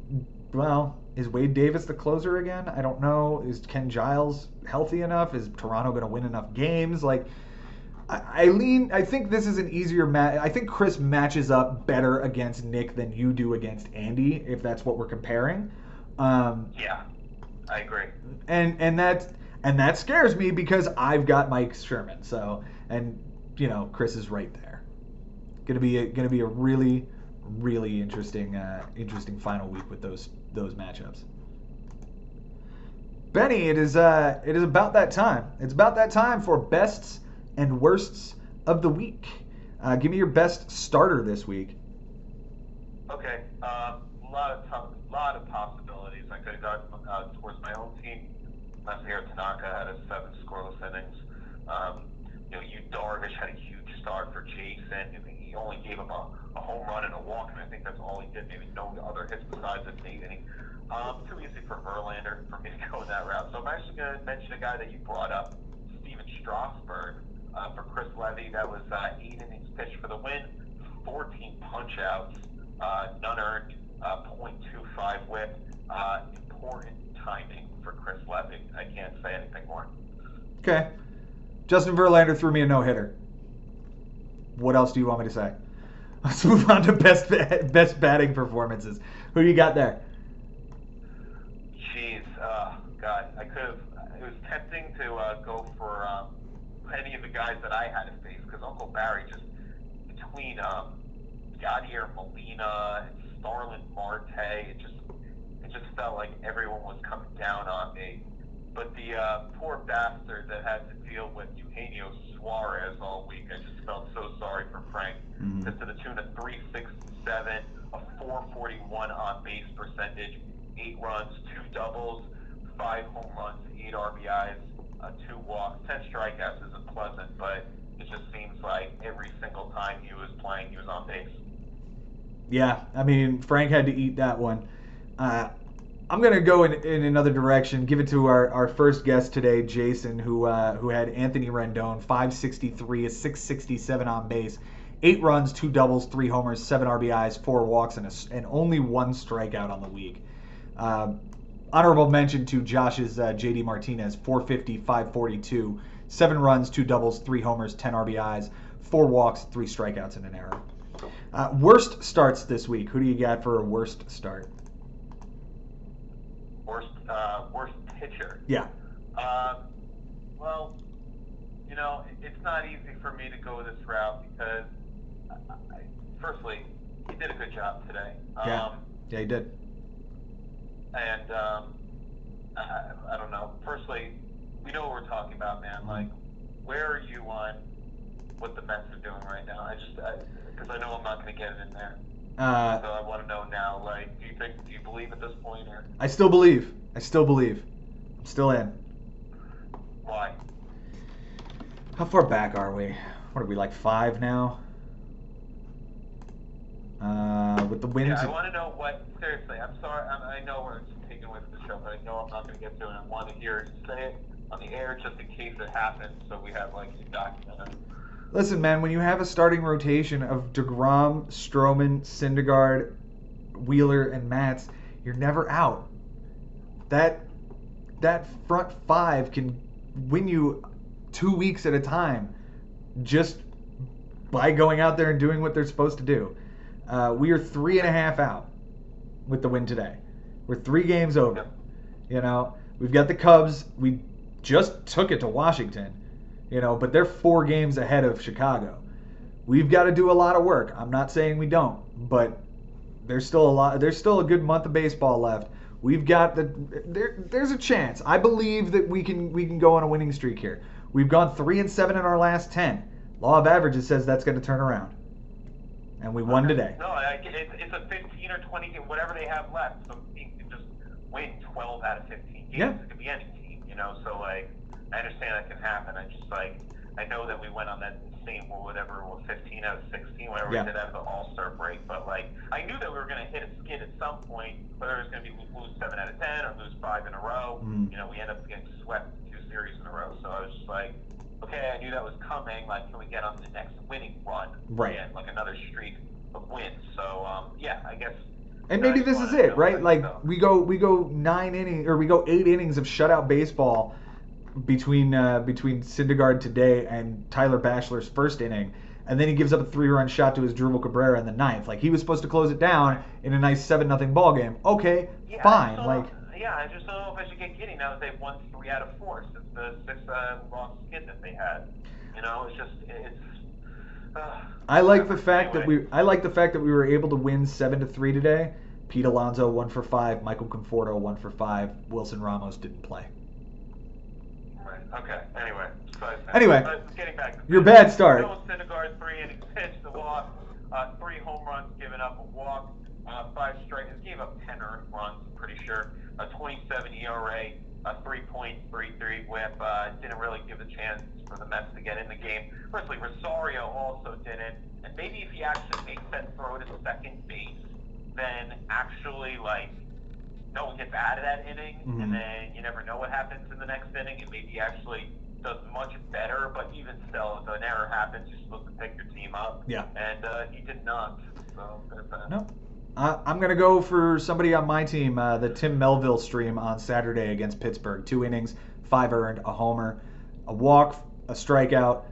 Is Wade Davis the closer again? I don't know. Is Ken Giles healthy enough? Is Toronto going to win enough games? Like, I think this is an easier match. I think Chris matches up better against Nick than you do against Andy, if that's what we're comparing. Yeah, I agree. And that scares me because I've got Mike Sherman. So, and Chris is right there. Gonna be a really, really interesting final week with those matchups. Benny, it is about that time. It's about that time for bests and worsts of the week. Give me your best starter this week. Okay, a lot of possibilities. I could have gone towards my own team. Masahiro Tanaka had a 7 scoreless innings. Yu Darvish had a huge start for Jason. He only gave up a home run and a walk, and I think that's all he did. Maybe no other hits besides the 8th inning. Too easy for Verlander for me to go that route. So I'm actually going to mention a guy that you brought up, Steven Strasburg. For Chris Levy, that was 8 innings pitched for the win, 14 punch-outs, none earned, .25 whip. Important timing for Chris Levy. I can't say anything more. Okay. Justin Verlander threw me a no-hitter. What else do you want me to say? Let's move on to best batting performances. Who do you got there? Jeez, God, I could have. It was tempting to go for any of the guys that I had to face because Uncle Barry just between Yadier Molina and Starlin Marte, it just felt like everyone was coming down on me. But the poor bastard that had to deal with Eugenio Suarez all week, I just felt so sorry for Frank. Just to the tune of 367, a 441 on base percentage, 8 runs, 2 doubles, 5 home runs, 8 RBIs, 2 walks, 10 strikeouts isn't pleasant, but it just seems like every single time he was playing, he was on base. Yeah, I mean, Frank had to eat that one. I'm going to go in another direction. Give it to our first guest today, Jason, who had Anthony Rendon, 563, a 667 on base, 8 runs, 2 doubles, 3 homers, 7 RBIs, 4 walks, and only 1 strikeout on the week. Honorable mention to Josh's JD Martinez, 450, 542, 7 runs, 2 doubles, 3 homers, 10 RBIs, 4 walks, 3 strikeouts, and an error. Worst starts this week. Who do you got for a worst start? Worst pitcher. Yeah. Well, it's not easy for me to go this route because, firstly, he did a good job today. Yeah, he did. And I don't know. Firstly, we know what we're talking about, man. Like, where are you on what the Mets are doing right now? Because I know I'm not going to get it in there. So I want to know now. Like, do you believe at this point, or? I still believe. I'm still in. Why? How far back are we? What are we, like 5 now? With the wins. Yeah, I want to know what. Seriously, I'm sorry. I know we're taking away from the show, but I know I'm not going to get to it. I want to hear you say it on the air just in case it happens, so we have like a document. Listen, man, when you have a starting rotation of DeGrom, Stroman, Syndergaard, Wheeler, and Matz, you're never out. That front 5 can win you 2 weeks at a time just by going out there and doing what they're supposed to do. We are 3.5 out with the win today. We're 3 games over. We've got the Cubs. We just took it to Washington. But they're 4 games ahead of Chicago. We've got to do a lot of work. I'm not saying we don't, but there's still a good month of baseball left. We've got there's a chance. I believe that we can go on a winning streak here. We've gone 3-7 in our last 10. Law of averages says that's going to turn around. And we won today. No, it's a 15 or 20 game, whatever they have left. So you can just win 12 out of 15 games. Yeah. It could be any team, So like, I understand that can happen. I know that we went on that insane, whatever, 15 out of 16, whatever we did out of the All-Star break. But like, I knew that we were going to hit a skid at some point, whether it was going to be lose 7 out of 10 or lose 5 in a row. We end up getting swept 2 series in a row. So I was just like, okay, I knew that was coming. Like, can we get on to the next winning run? Right. And like another streak of wins. So I guess And maybe this is it, right? Like we go 8 innings of shutout baseball between Syndergaard today and Tyler Bachelor's first inning, and then he gives up a 3-run shot to his Drupal Cabrera in the ninth. Like he was supposed to close it down in a nice 7-0 ball game. Okay, fine. I just don't know if I should get giddy now that they've won 3 out of 4 since the 6-loss skid that they had. I like the fact that we were able to win 7-3 today. Pete Alonso 1 for 5, Michael Conforto 1 for 5, Wilson Ramos didn't play. Right. Okay. Anyway, getting back. Your bad start. Noah Syndergaard 3 innings pitched, the walk, 3 home runs, given up a walk, 5 strikes. Gave up 10 earned runs. Pretty sure. A 27 ERA, a 3.33 WHIP. Didn't really give a chance for the Mets to get in the game. Firstly, Rosario also didn't. And maybe if he actually makes that throw to second base, then actually, no one gets out of that inning, and then you never know what happens in the next inning, and maybe actually does much better. But even still, if an error happens, you're supposed to pick your team up. Yeah. And he did not. So there's that. No. I'm going to go for somebody on my team, the Tim Melville stream on Saturday against Pittsburgh. 2 innings, 5 earned, a homer, a walk, a strikeout,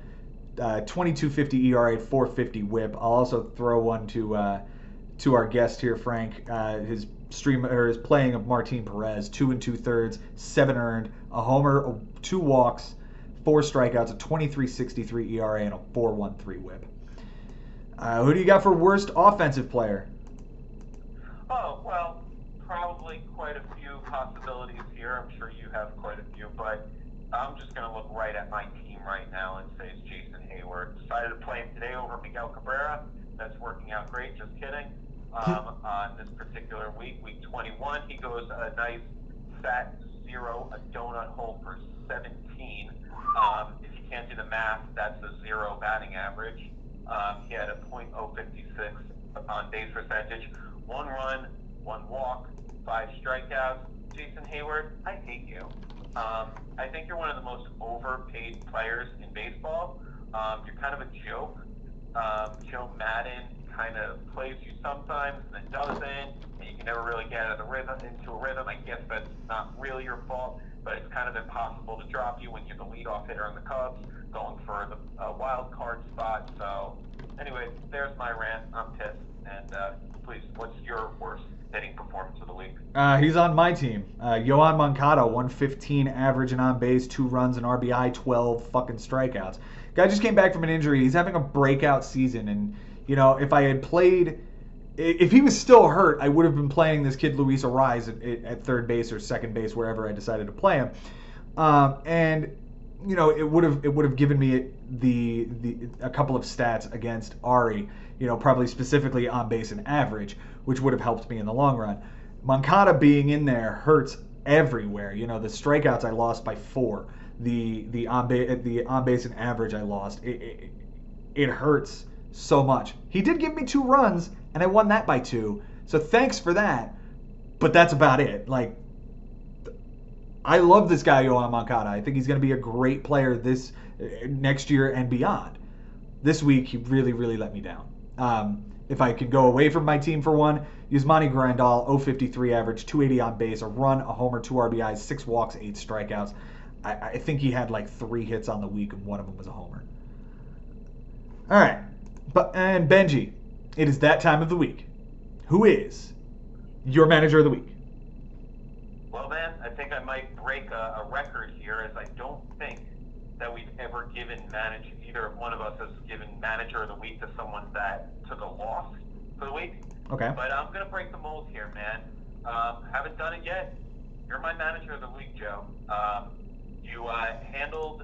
22.50 ERA, 4.50 WHIP. I'll also throw one to our guest here, Frank. His playing of Martin Perez, 2 2/3, 7 earned, a homer, 2 walks, 4 strikeouts, a 23.63 ERA, and a 4.13 WHIP. Who do you got for worst offensive player? Oh, well, probably quite a few possibilities here. I'm sure you have quite a few, but I'm just going to look right at my team right now and say it's Jason Hayward. Decided to play him today over Miguel Cabrera. That's working out great. Just kidding. On this particular week 21, he goes a nice fat 0, a donut hole for 17. If you can't do the math, that's a 0 batting average. He had a .056 on base percentage, 1 run, 1 walk, 5 strikeouts. Jason Hayward, I hate you. I think you're one of the most overpaid players in baseball. You're kind of a joke. Joe Madden kind of plays you sometimes and then doesn't, and you can never really get out of the rhythm into a rhythm. I guess that's not really your fault, but it's kind of impossible to drop you when you're the leadoff hitter in the Cubs, going for the wild card spot. So, anyway, there's my rant. I'm pissed. And please, what's your worst hitting performance of the week? He's on my team. Yohan Moncada, 115 average and on base, 2 runs, an RBI, 12 fucking strikeouts. Guy just came back from an injury. He's having a breakout season, and if he was still hurt, I would have been playing this kid Luis Arraez at third base or second base, wherever I decided to play him. It would have given me a couple of stats against Ari, probably specifically on base and average, which would have helped me in the long run. Moncada being in there hurts everywhere. The strikeouts I lost by 4. The on base and average I lost. It hurts so much. He did give me 2 runs, and I won that by 2. So thanks for that. But that's about it. I love this guy, Yohan Moncada. I think he's going to be a great player this next year and beyond. This week, he really, really let me down. If I could go away from my team for one, Yasmani Grandal, 0.53 average, 280 on base, a run, a homer, 2 RBIs, 6 walks, 8 strikeouts. I think he had 3 hits on the week, and one of them was a homer. All right. And Benji, it is that time of the week. Who is your manager of the week? Well, man, I think I might break a record here, as I don't think that we've ever given either one of us has given manager of the week to someone that took a loss for the week. Okay. But I'm going to break the mold here, man. Haven't done it yet. You're my manager of the week, Joe. You handled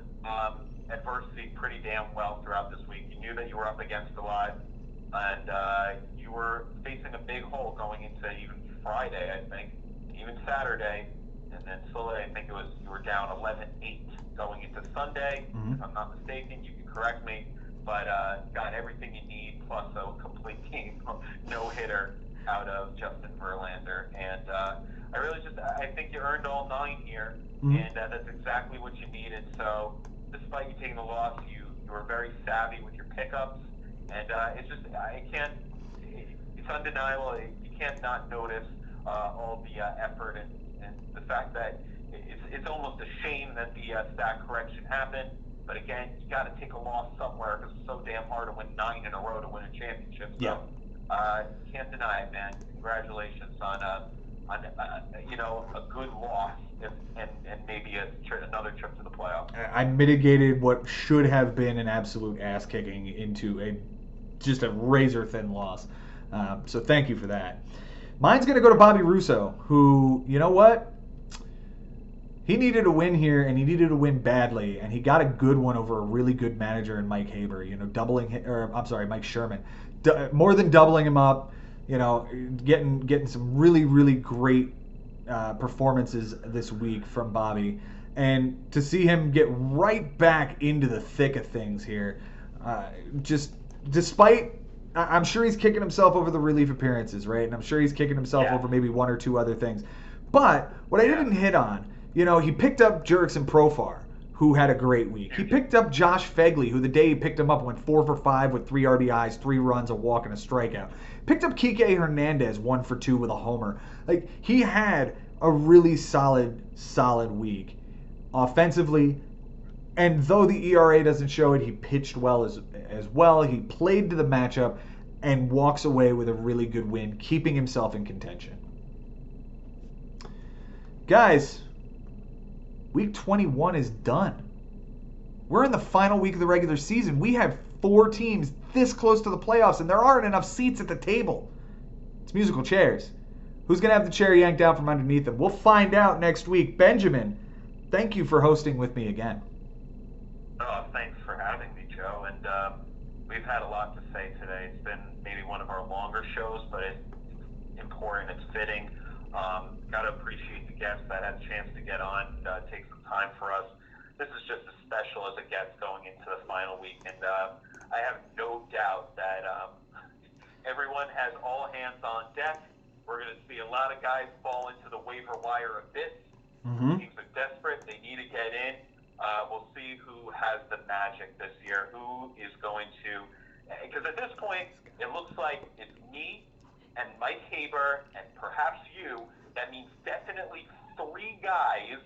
adversity pretty damn well throughout this week. You knew that you were up against a lot, and you were facing a big hole going into even Friday, I think, even Saturday, and then slowly, I think you were down 11-8 going into Sunday. Mm-hmm. If I'm not mistaken, you can correct me, but got everything you need plus a complete game no-hitter out of Justin Verlander, and I think you earned all 9 here, mm-hmm. and that's exactly what you needed. So despite you taking the loss, you were very savvy with your pickups, and it's undeniable. You can't not notice all the effort and the fact that it's almost a shame that the stat correction happened. But again, you got to take a loss somewhere because it's so damn hard to win 9 in a row to win a championship. So, can't deny it, man. Congratulations on a good loss and maybe another trip to the playoffs. I mitigated what should have been an absolute ass kicking into just a razor thin loss. So thank you for that. Mine's going to go to Bobby Russo, who, you know what? He needed a win here, and he needed a win badly, and he got a good one over a really good manager in Mike Haber. Mike Sherman, more than doubling him up. Getting some really, really great performances this week from Bobby, and to see him get right back into the thick of things here, just despite. I'm sure he's kicking himself over the relief appearances, right? And I'm sure he's kicking himself over maybe one or two other things. But what I didn't hit on, he picked up Jurickson Profar, who had a great week. He picked up Josh Phegley, who the day he picked him up went 4 for 5 with 3 RBIs, 3 runs, a walk, and a strikeout. Picked up Kike Hernandez, 1 for 2 with a homer. Like, he had a really solid week offensively. And though the ERA doesn't show it, he pitched well as well. He played to the matchup and walks away with a really good win, keeping himself in contention. Guys, Week 21 is done. We're in the final week of the regular season. We have 4 teams this close to the playoffs, and there aren't enough seats at the table. It's musical chairs. Who's going to have the chair yanked out from underneath them? We'll find out next week. Benjamin, thank you for hosting with me again. Thanks for having me, Joe. And we've had a lot to say today. It's been maybe one of our longer shows, but it's important. It's fitting. Got to appreciate the guests that had a chance to get on, take some time for us. This is just as special as it gets going into the final week, and I have no doubt that everyone has all hands on deck. We're going to see a lot of guys fall into the waiver wire abyss. Teams are desperate. They need to get in. We'll see who has the magic this year, who is going to, because at this point, it looks like it's me and Mike Haber and perhaps you. That means definitely 3 guys,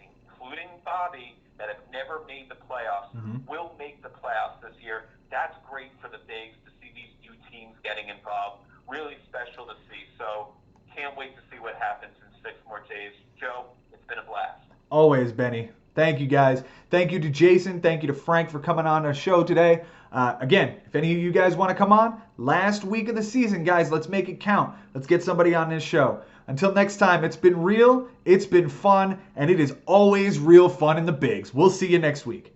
including Bobby, that have never made the playoffs, will make the playoffs this year. That's great for the Bigs to see these new teams getting involved. Really special to see. So can't wait to see what happens in 6 more days. Joe, it's been a blast. Always, Benny. Thank you, guys. Thank you to Jason. Thank you to Frank for coming on our show today. Again, if any of you guys want to come on, last week of the season, guys, let's make it count. Let's get somebody on this show. Until next time, it's been real, it's been fun, and it is always real fun in the Bigs. We'll see you next week.